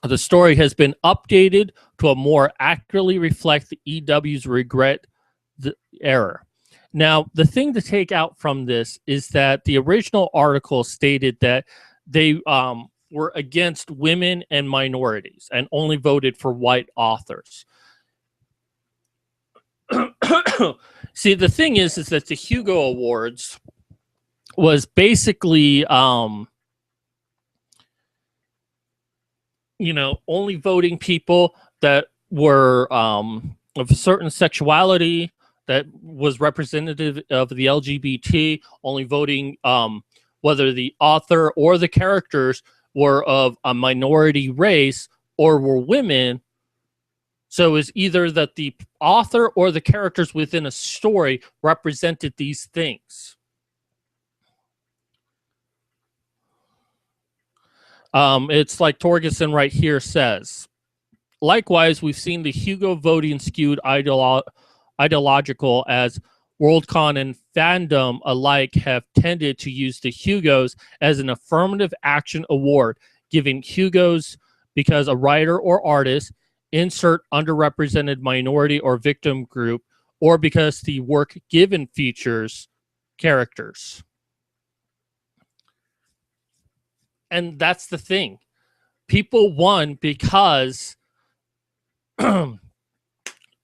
The story has been updated to more accurately reflect the EW's regret the error. Now, the thing to take out from this is that the original article stated that they were against women and minorities and only voted for white authors. See, the thing is that the Hugo Awards was basically, only voting people that were of a certain sexuality that was representative of the LGBT, only voting whether the author or the characters were of a minority race or were women. So it's either that the author or the characters within a story represented these things. It's like Torgerson right here says, Likewise, we've seen the Hugo voting skewed ideological as Worldcon and fandom alike have tended to use the Hugos as an affirmative action award, giving Hugos because a writer or artist, insert underrepresented minority or victim group, or because the work given features characters. And that's the thing. People won because,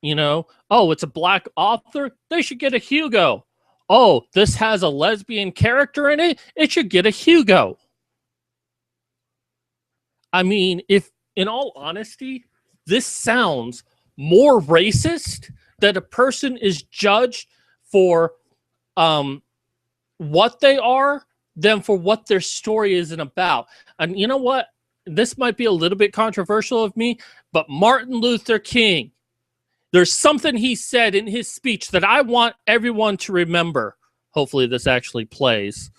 you know, oh, it's a black author, they should get a Hugo. Oh, this has a lesbian character in it, it should get a Hugo. I mean, if, in all honesty, this sounds more racist that a person is judged for what they are than for what their story isn't about. And you know what? This might be a little bit controversial of me, but Martin Luther King, there's something he said in his speech that I want everyone to remember. Hopefully this actually plays.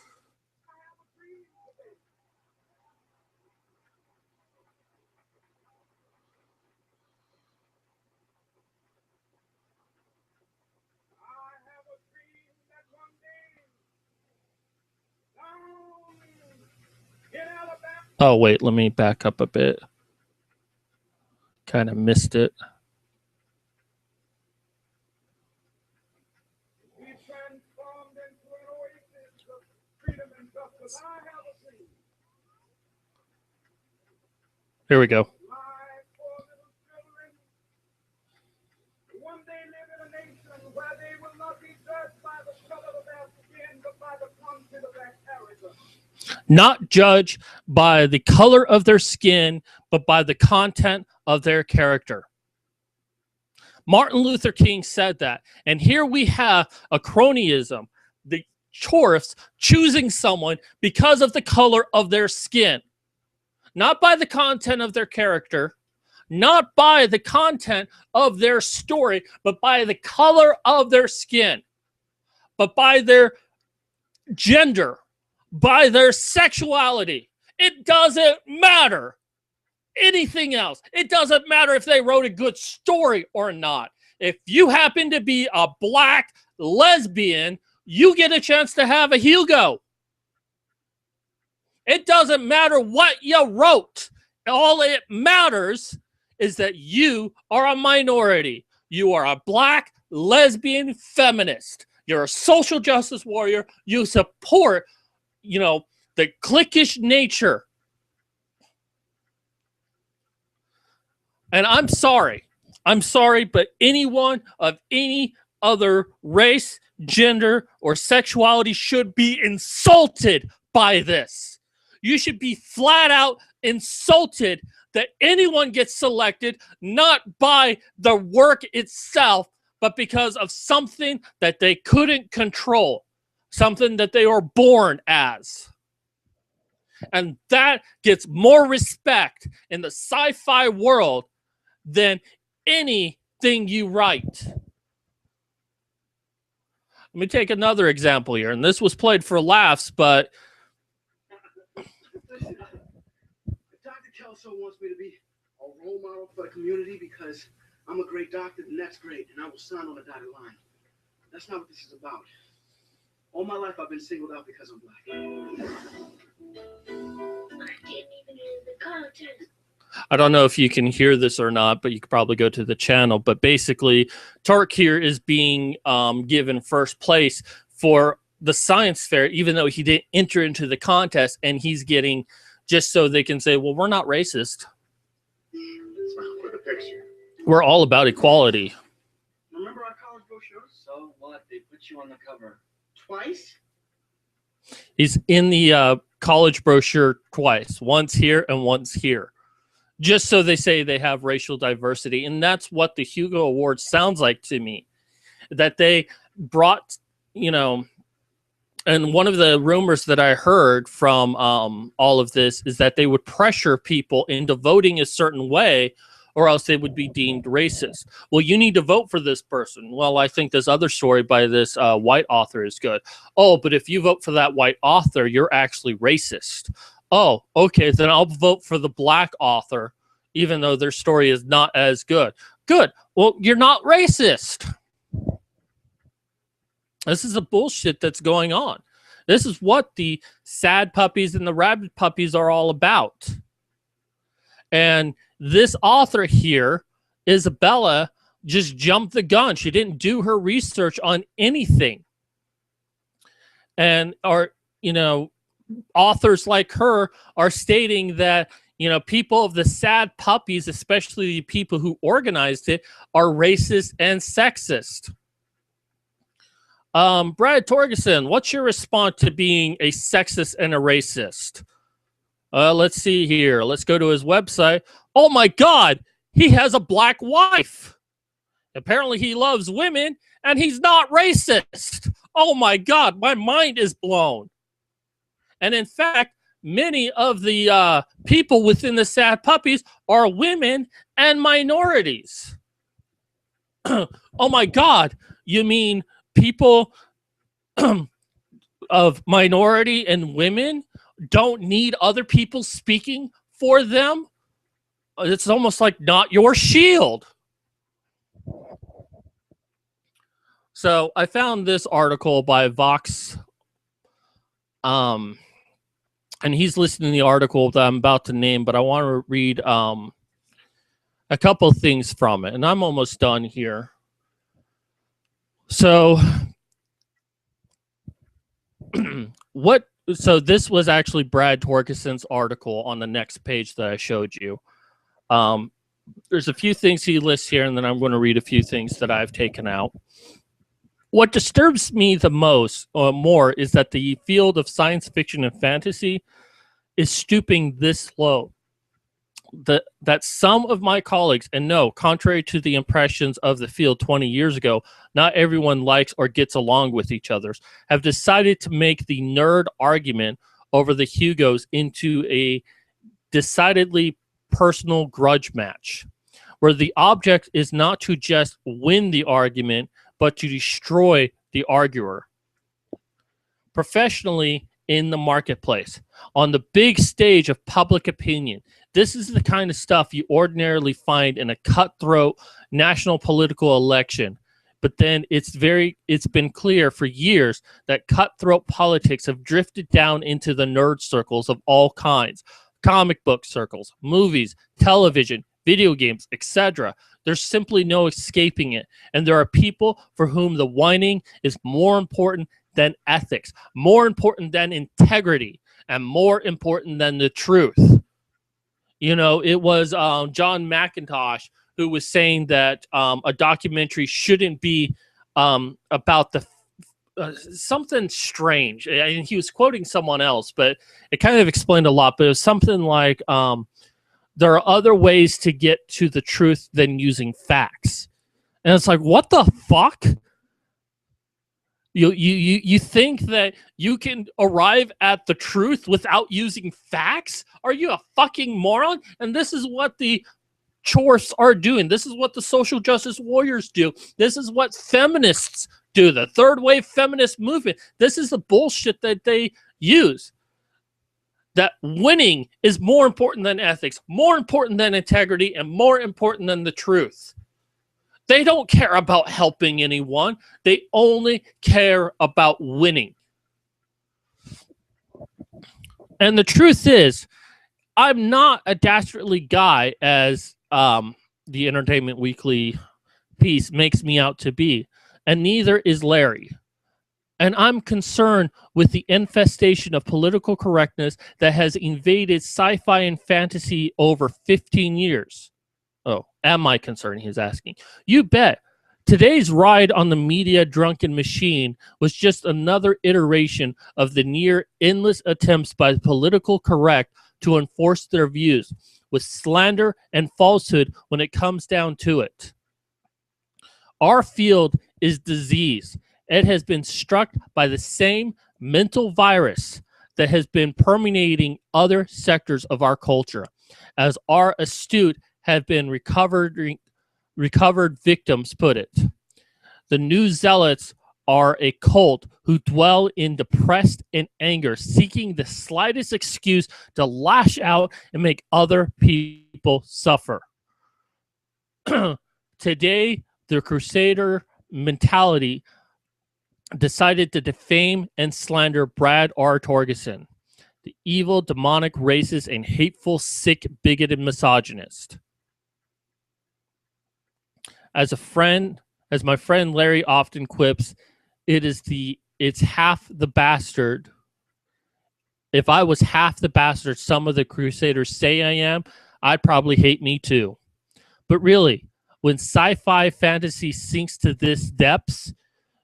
Oh, wait, let me back up a bit. Kind of missed it. Here we go. Not judged by the color of their skin, but by the content of their character. Martin Luther King said that. And here we have a cronyism, the tourists choosing someone because of the color of their skin. Not by the content of their character, not by the content of their story, but by the color of their skin, but by their gender, by their sexuality. It doesn't matter anything else. It doesn't matter if they wrote a good story or not. If you happen to be a black lesbian, you get a chance to have a Hugo. It doesn't matter what you wrote. All it matters is that you are a minority. You are a black lesbian feminist. You're a social justice warrior. You support, you know, the cliquish nature. And I'm sorry, but anyone of any other race, gender, or sexuality should be insulted by this. You should be flat out insulted that anyone gets selected, not by the work itself, but because of something that they couldn't control, something that they were born as. And that gets more respect in the sci-fi world than anything you write. Let me take another example here, and this was played for laughs, but Dr. Kelso wants me to be a role model for the community because I'm a great doctor, and that's great, and I will sign on the dotted line. That's not what this is about. All my life, I've been singled out because I'm black. I didn't even hear the contest. I don't know if you can hear this or not, but you could probably go to the channel. But basically, Tark here is being given first place for the science fair, even though he didn't enter into the contest, and he's getting just so they can say, well, we're not racist. For the picture. We're all about equality. Remember our college brochure? So what? They put you on the cover twice? He's in the college brochure twice, once here and once here, just so they say they have racial diversity. And that's what the Hugo Award sounds like to me, that they brought, you know, and one of the rumors that I heard from all of this is that they would pressure people into voting a certain way, or else they would be deemed racist. Well, you need to vote for this person. Well, I think this other story by this white author is good. Oh, but if you vote for that white author, you're actually racist. Oh, okay, then I'll vote for the black author, even though their story is not as good. Good. Well, you're not racist. This is the bullshit that's going on. This is what the sad puppies and the rabid puppies are all about. And this author here, Isabella, just jumped the gun. She didn't do her research on anything. And authors like her are stating that, people of the sad puppies, especially the people who organized it, are racist and sexist. Brad Torgerson, what's your response to being a sexist and a racist? Let's see here. Let's go to his website. Oh my God, he has a black wife. Apparently he loves women and he's not racist. Oh my God, my mind is blown. And in fact, many of the people within the sad puppies are women and minorities. Oh my God, you mean people of minority and women don't need other people speaking for them? It's almost like not your shield. So I found this article by Vox, and he's listing the article that I'm about to name, but I want to read a couple of things from it, and I'm almost done here. So so this was actually Brad Torgerson's article on the next page that I showed you. There's a few things he lists here, and then I'm going to read a few things that I've taken out. What disturbs me the most or more is that the field of science fiction and fantasy is stooping this low. That some of my colleagues, and no, contrary to the impressions of the field 20 years ago, not everyone likes or gets along with each other, have decided to make the nerd argument over the Hugos into a decidedly personal grudge match, where the object is not to just win the argument, but to destroy the arguer. Professionally, in the marketplace, on the big stage of public opinion, this is the kind of stuff you ordinarily find in a cutthroat national political election. But then it's been clear for years that cutthroat politics have drifted down into the nerd circles of all kinds, comic book circles, movies, television, video games, etc. There's simply no escaping it. And there are people for whom the whining is more important than ethics, more important than integrity, and more important than the truth. It was John McIntosh who was saying that a documentary shouldn't be about the something strange. And he was quoting someone else, but it kind of explained a lot. But it was something like, there are other ways to get to the truth than using facts. And it's like, what the fuck? You think that you can arrive at the truth without using facts? Are you a fucking moron? And this is what the chores are doing. This is what the social justice warriors do. This is what feminists do. The third wave feminist movement. This is the bullshit that they use. That winning is more important than ethics, more important than integrity, and more important than the truth. They don't care about helping anyone. They only care about winning. And the truth is, I'm not a dastardly guy as the Entertainment Weekly piece makes me out to be. And neither is Larry. And I'm concerned with the infestation of political correctness that has invaded sci-fi and fantasy over 15 years. Oh, am I concerned? He's asking. You bet. Today's ride on the media drunken machine was just another iteration of the near endless attempts by the political correct to enforce their views with slander and falsehood when it comes down to it. Our field is disease. It has been struck by the same mental virus that has been permeating other sectors of our culture, as our astute have been recovered victims put it. The new zealots are a cult who dwell in depressed and anger, seeking the slightest excuse to lash out and make other people people suffer. Today, the crusader mentality decided to defame and slander Brad R. Torgerson, the evil, demonic, racist, and hateful, sick, bigoted misogynist. As my friend Larry often quips, it's half the bastard. If I was half the bastard some of the crusaders say I am, I'd probably hate me too. But really, when sci-fi fantasy sinks to this depths,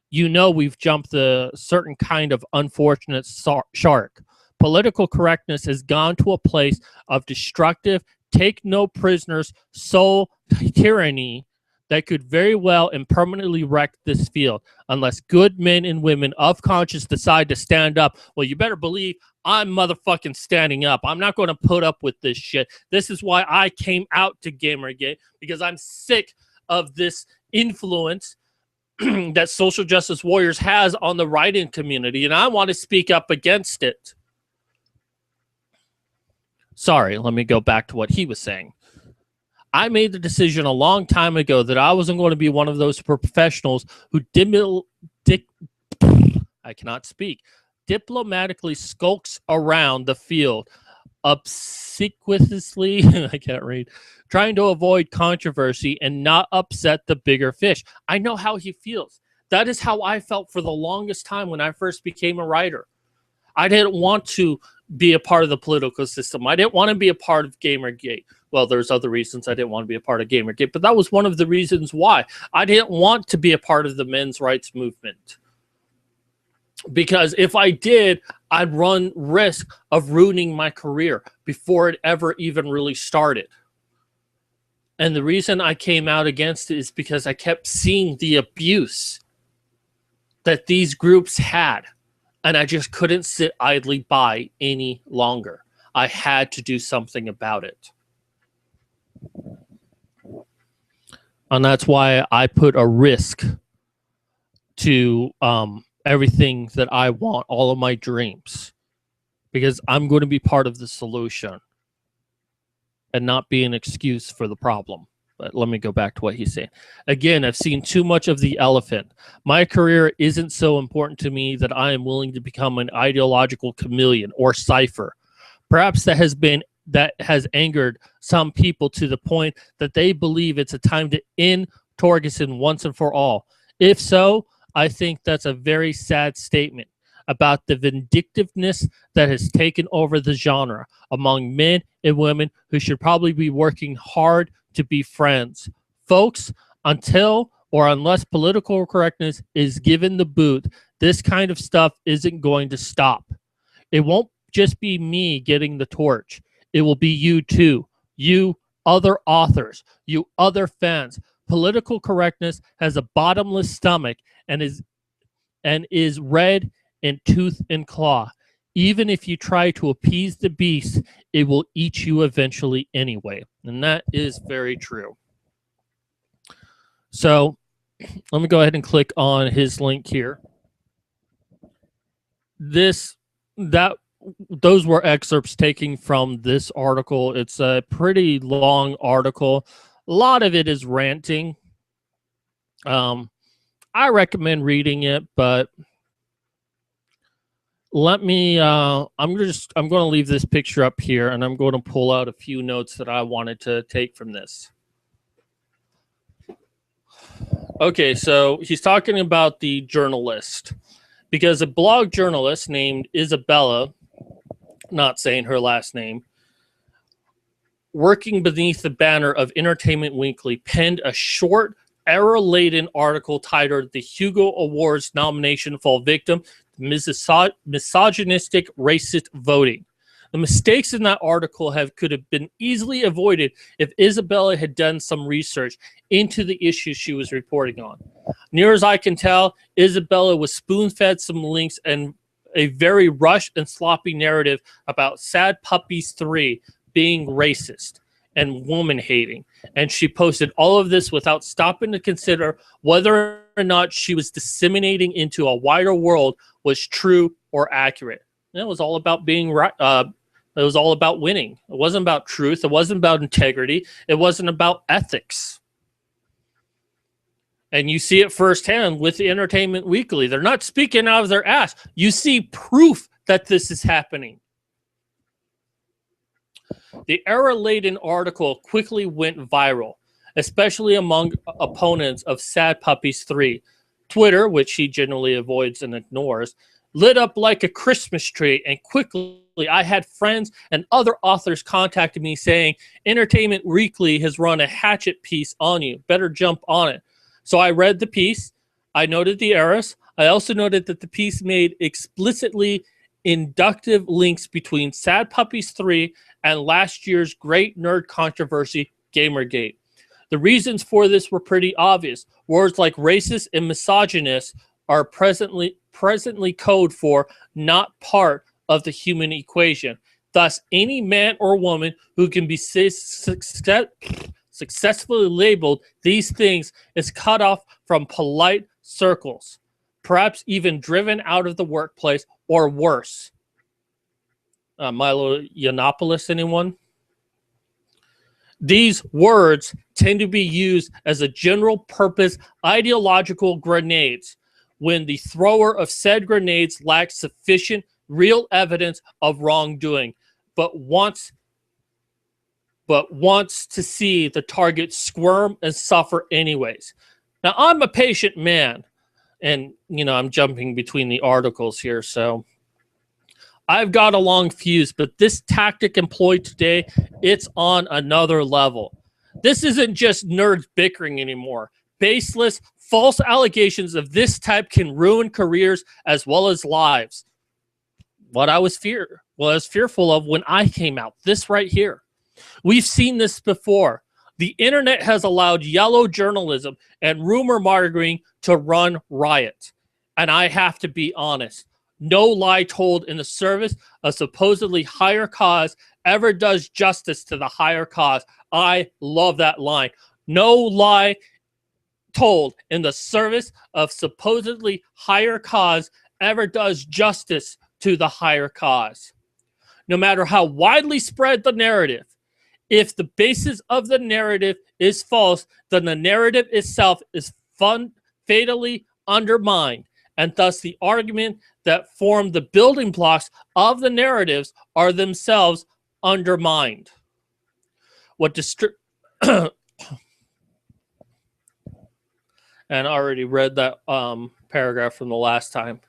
you know we've jumped a certain kind of unfortunate shark. Political correctness has gone to a place of destructive, take no prisoners, soul tyranny that could very well and permanently wreck this field unless good men and women of conscience decide to stand up. Well, you better believe I'm motherfucking standing up. I'm not going to put up with this shit. This is why I came out to Gamergate, because I'm sick of this influence that social justice warriors has on the writing community, and I want to speak up against it. Sorry, let me go back to what he was saying. I made the decision a long time ago that I wasn't going to be one of those professionals who I cannot speak. Diplomatically skulks around the field, obsequiously, I can't read, trying to avoid controversy and not upset the bigger fish. I know how he feels. That is how I felt for the longest time when I first became a writer. I didn't want to be a part of the political system. I didn't want to be a part of Gamergate. Well, there's other reasons I didn't want to be a part of Gamergate, but that was one of the reasons why. I didn't want to be a part of the men's rights movement. Because if I did, I'd run risk of ruining my career before it ever even really started. And the reason I came out against it is because I kept seeing the abuse that these groups had. And I just couldn't sit idly by any longer. I had to do something about it. And that's why I put a risk to everything that I want, all of my dreams. Because I'm going to be part of the solution and not be an excuse for the problem. But let me go back to what he's saying. Again, I've seen too much of the elephant. My career isn't so important to me that I am willing to become an ideological chameleon or cipher. Perhaps that has angered some people to the point that they believe it's a time to end Torgerson once and for all. If so, I think that's a very sad statement about the vindictiveness that has taken over the genre among men and women who should probably be working hard to be friends. Folks, until or unless political correctness is given the boot, this kind of stuff isn't going to stop. It won't just be me getting the torch. It will be you too. You other authors, you other fans. Political correctness has a bottomless stomach and is red in tooth and claw. Even if you try to appease the beast, it will eat you eventually anyway. And that is very true. So let me go ahead and click on his link here. Those were excerpts taken from this article. It's a pretty long article. A lot of it is ranting. I recommend reading it, but let me I'm going to leave this picture up here, and I'm going to pull out a few notes that I wanted to take from this. Okay, so he's talking about the journalist, because a blog journalist named Isabella, not saying her last name, working beneath the banner of Entertainment Weekly, penned a short, error-laden article titled "The Hugo Awards Nomination Fall Victim to Misogynistic Racist Voting." The mistakes in that article could have been easily avoided if Isabella had done some research into the issues she was reporting on. Near as I can tell, Isabella was spoon-fed some links and a very rushed and sloppy narrative about Sad Puppies 3 being racist and woman-hating. And she posted all of this without stopping to consider whether or not she was disseminating into a wider world was true or accurate. And it was all about being It was all about winning. It wasn't about truth. It wasn't about integrity. It wasn't about ethics. And you see it firsthand with the Entertainment Weekly. They're not speaking out of their ass. You see proof that this is happening. The error-laden article quickly went viral, especially among opponents of Sad Puppies 3. Twitter, which he generally avoids and ignores, lit up like a Christmas tree, and quickly I had friends and other authors contacting me saying, Entertainment Weekly has run a hatchet piece on you. Better jump on it. So I read the piece. I noted the errors. I also noted that the piece made explicitly inductive links between Sad Puppies 3 and last year's great nerd controversy, Gamergate. The reasons for this were pretty obvious. Words like racist and misogynist are presently code for not part of the human equation. Thus, any man or woman who can be successfully labeled these things is cut off from polite circles, perhaps even driven out of the workplace or worse. Milo Yiannopoulos, anyone? These words tend to be used as a general purpose ideological grenades when the thrower of said grenades lacks sufficient real evidence of wrongdoing, but wants to see the target squirm and suffer anyways. Now, I'm a patient man, and, I'm jumping between the articles here, so I've got a long fuse, but this tactic employed today, it's on another level. This isn't just nerds bickering anymore. Baseless, false allegations of this type can ruin careers as well as lives. What I was fearful of when I came out, this right here. We've seen this before. The internet has allowed yellow journalism and rumor mongering to run riot. And I have to be honest. No lie told in the service of supposedly higher cause ever does justice to the higher cause. I love that line. No lie told in the service of supposedly higher cause ever does justice to the higher cause. No matter how widely spread the narrative, if the basis of the narrative is false, then the narrative itself is fatally undermined, and thus the argument that form the building blocks of the narratives are themselves undermined. And I already read that paragraph from the last time.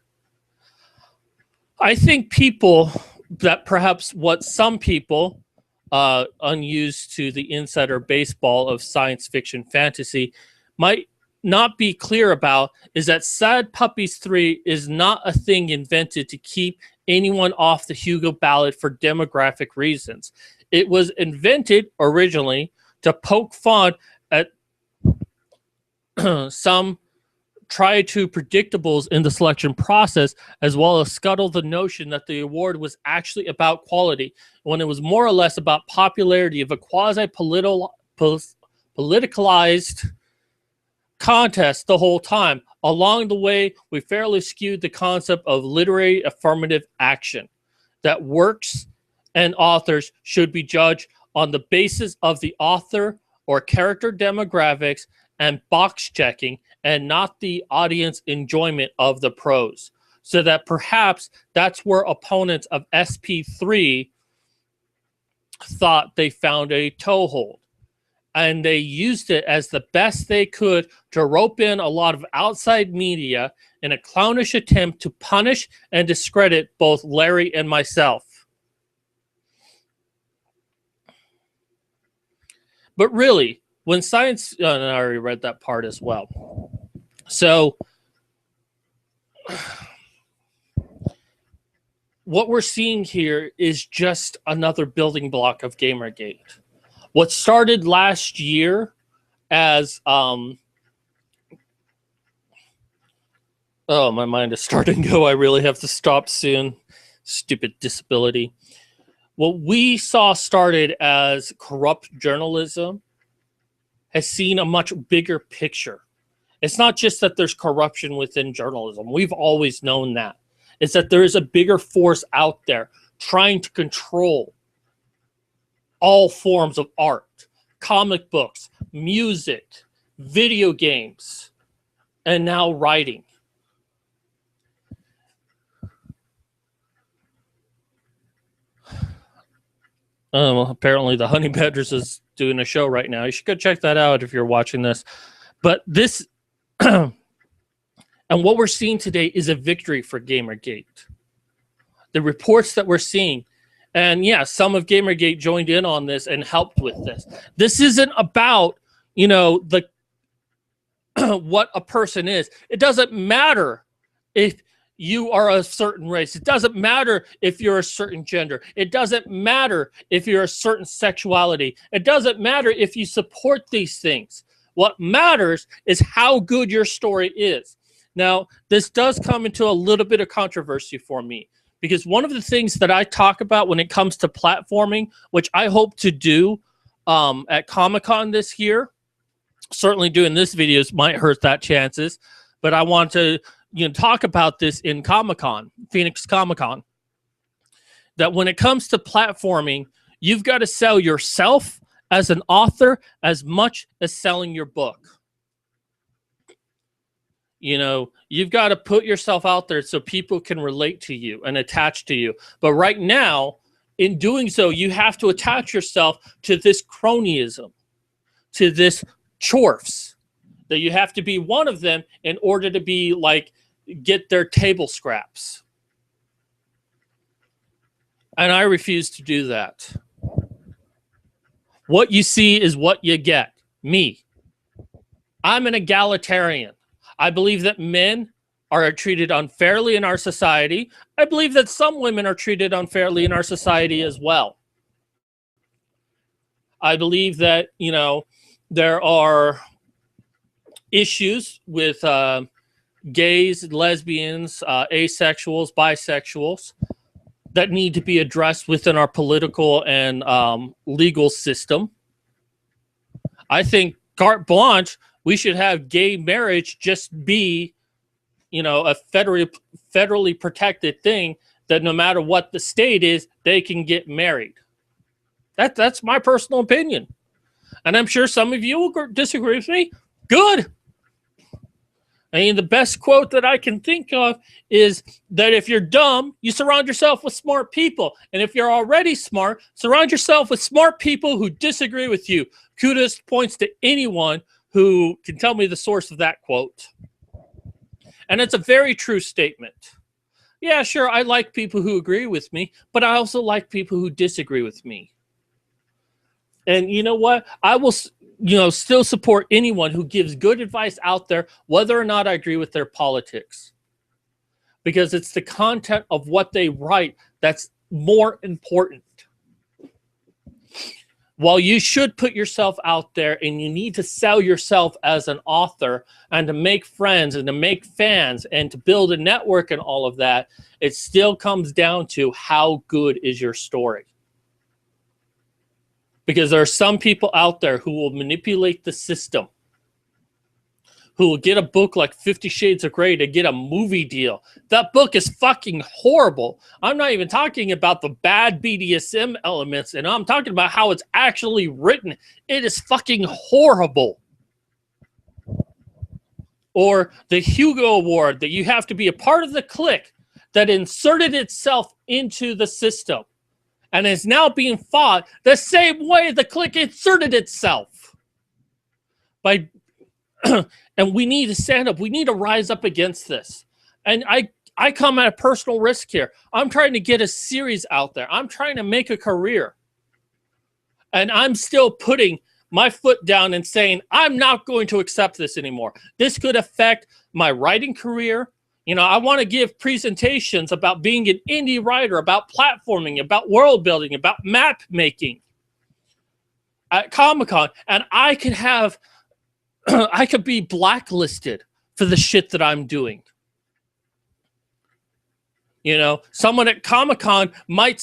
I think people that perhaps what some people unused to the insider baseball of science fiction fantasy might not be clear about is that Sad Puppies 3 is not a thing invented to keep anyone off the Hugo ballot for demographic reasons. It was invented originally to poke fun at some try to predictables in the selection process, as well as scuttle the notion that the award was actually about quality, when it was more or less about popularity of a quasi-politicalized contest the whole time. Along the way, we fairly skewed the concept of literary affirmative action, that works and authors should be judged on the basis of the author or character demographics and box checking, and not the audience enjoyment of the prose. So that perhaps that's where opponents of SP3 thought they found a toehold. And they used it as the best they could to rope in a lot of outside media in a clownish attempt to punish and discredit both Larry and myself. But really, when science, and I already read that part as well. So what we're seeing here is just another building block of Gamergate. What started last year as oh, my mind is starting to go. I really have to stop soon. Stupid disability. What we saw started as corrupt journalism has seen a much bigger picture. It's not just that there's corruption within journalism. We've always known that. It's that there is a bigger force out there trying to control all forms of art, comic books, music, video games, and now writing. Well, apparently the Honey Badgers is doing a show right now. You should go check that out if you're watching this. But this, and what we're seeing today is a victory for Gamergate. The reports that we're seeing, and yeah, some of Gamergate joined in on this and helped with this. This isn't about, the what a person is. It doesn't matter if you are a certain race. It doesn't matter if you're a certain gender. It doesn't matter if you're a certain sexuality. It doesn't matter if you support these things. What matters is how good your story is. Now, this does come into a little bit of controversy for me, because one of the things that I talk about when it comes to platforming, which I hope to do at Comic-Con this year, certainly doing this videos might hurt that chances, but I want to talk about this in Comic-Con, Phoenix Comic-Con, that when it comes to platforming, you've got to sell yourself as an author as much as selling your book. You've got to put yourself out there so people can relate to you and attach to you. But right now, in doing so, you have to attach yourself to this cronyism, to this chorfs, that you have to be one of them in order to be get their table scraps. And I refuse to do that. What you see is what you get. Me. I'm an egalitarian. I believe that men are treated unfairly in our society. I believe that some women are treated unfairly in our society as well. I believe that, there are issues with gays, lesbians, asexuals, bisexuals that need to be addressed within our political and legal system. I think carte blanche, we should have gay marriage just be, a federally protected thing, that no matter what the state is, they can get married. That's my personal opinion. And I'm sure some of you will disagree with me. Good. I mean, the best quote that I can think of is that if you're dumb, you surround yourself with smart people. And if you're already smart, surround yourself with smart people who disagree with you. Kudos points to anyone who can tell me the source of that quote. And it's a very true statement. Yeah, sure, I like people who agree with me, but I also like people who disagree with me. And you know what? I will still support anyone who gives good advice out there, whether or not I agree with their politics. Because it's the content of what they write that's more important. While you should put yourself out there and you need to sell yourself as an author and to make friends and to make fans and to build a network and all of that, it still comes down to how good is your story. Because there are some people out there who will manipulate the system, who will get a book like 50 Shades of Grey to get a movie deal. That book is fucking horrible. I'm not even talking about the bad BDSM elements, and I'm talking about how it's actually written. It is fucking horrible. Or the Hugo Award, that you have to be a part of the clique that inserted itself into the system and is now being fought the same way the clique inserted itself. And we need to stand up. We need to rise up against this. And I come at a personal risk here. I'm trying to get a series out there. I'm trying to make a career. And I'm still putting my foot down and saying, I'm not going to accept this anymore. This could affect my writing career. I want to give presentations about being an indie writer, about platforming, about world building, about map making at Comic-Con. And I could be blacklisted for the shit that I'm doing. Someone at Comic-Con might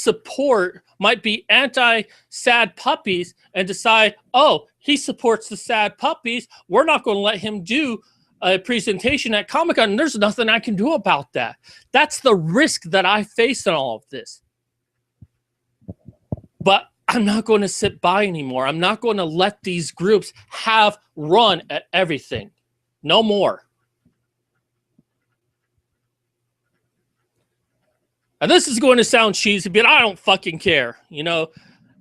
be anti-Sad Puppies and decide, oh, he supports the Sad Puppies. We're not going to let him do a presentation at Comic-Con, and there's nothing I can do about that. That's the risk that I face in all of this. But I'm not going to sit by anymore. I'm not going to let these groups have run at everything. No more. And this is going to sound cheesy, but I don't fucking care. You know,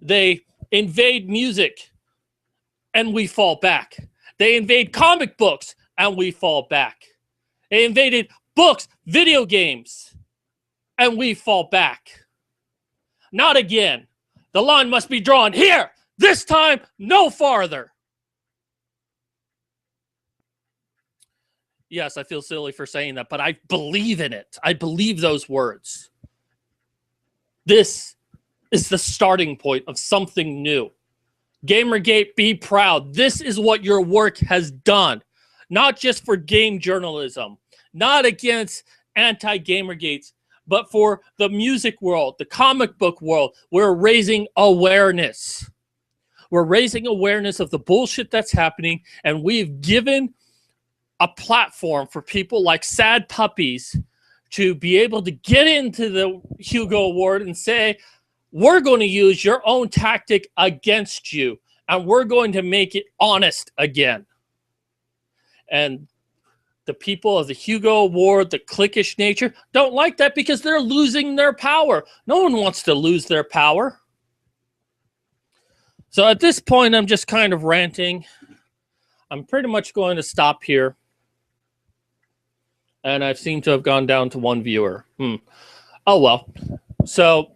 they invade music and we fall back. They invade comic books and we fall back. They invaded books, video games, and we fall back. Not again. The line must be drawn here. This time, no farther. Yes, I feel silly for saying that, but I believe in it. I believe those words. This is the starting point of something new. Gamergate, be proud. This is what your work has done. Not just for game journalism, not against anti-Gamergates, but for the music world, the comic book world. We're raising awareness. We're raising awareness of the bullshit that's happening, and we've given a platform for people like Sad Puppies to be able to get into the Hugo Award and say, we're going to use your own tactic against you, and we're going to make it honest again. And the people of the Hugo Award, the cliquish nature, don't like that because they're losing their power. No one wants to lose their power. So at this point, I'm just kind of ranting. I'm pretty much going to stop here. And I seem to have gone down to one viewer. Oh, well. So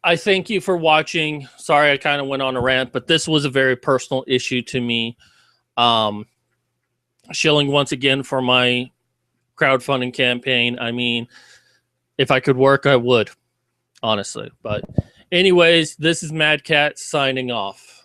I thank you for watching. Sorry, I kind of went on a rant, but this was a very personal issue to me. Shilling once again for my crowdfunding campaign. I mean, if I could work, I would, honestly. But anyways, this is Mad Cat signing off.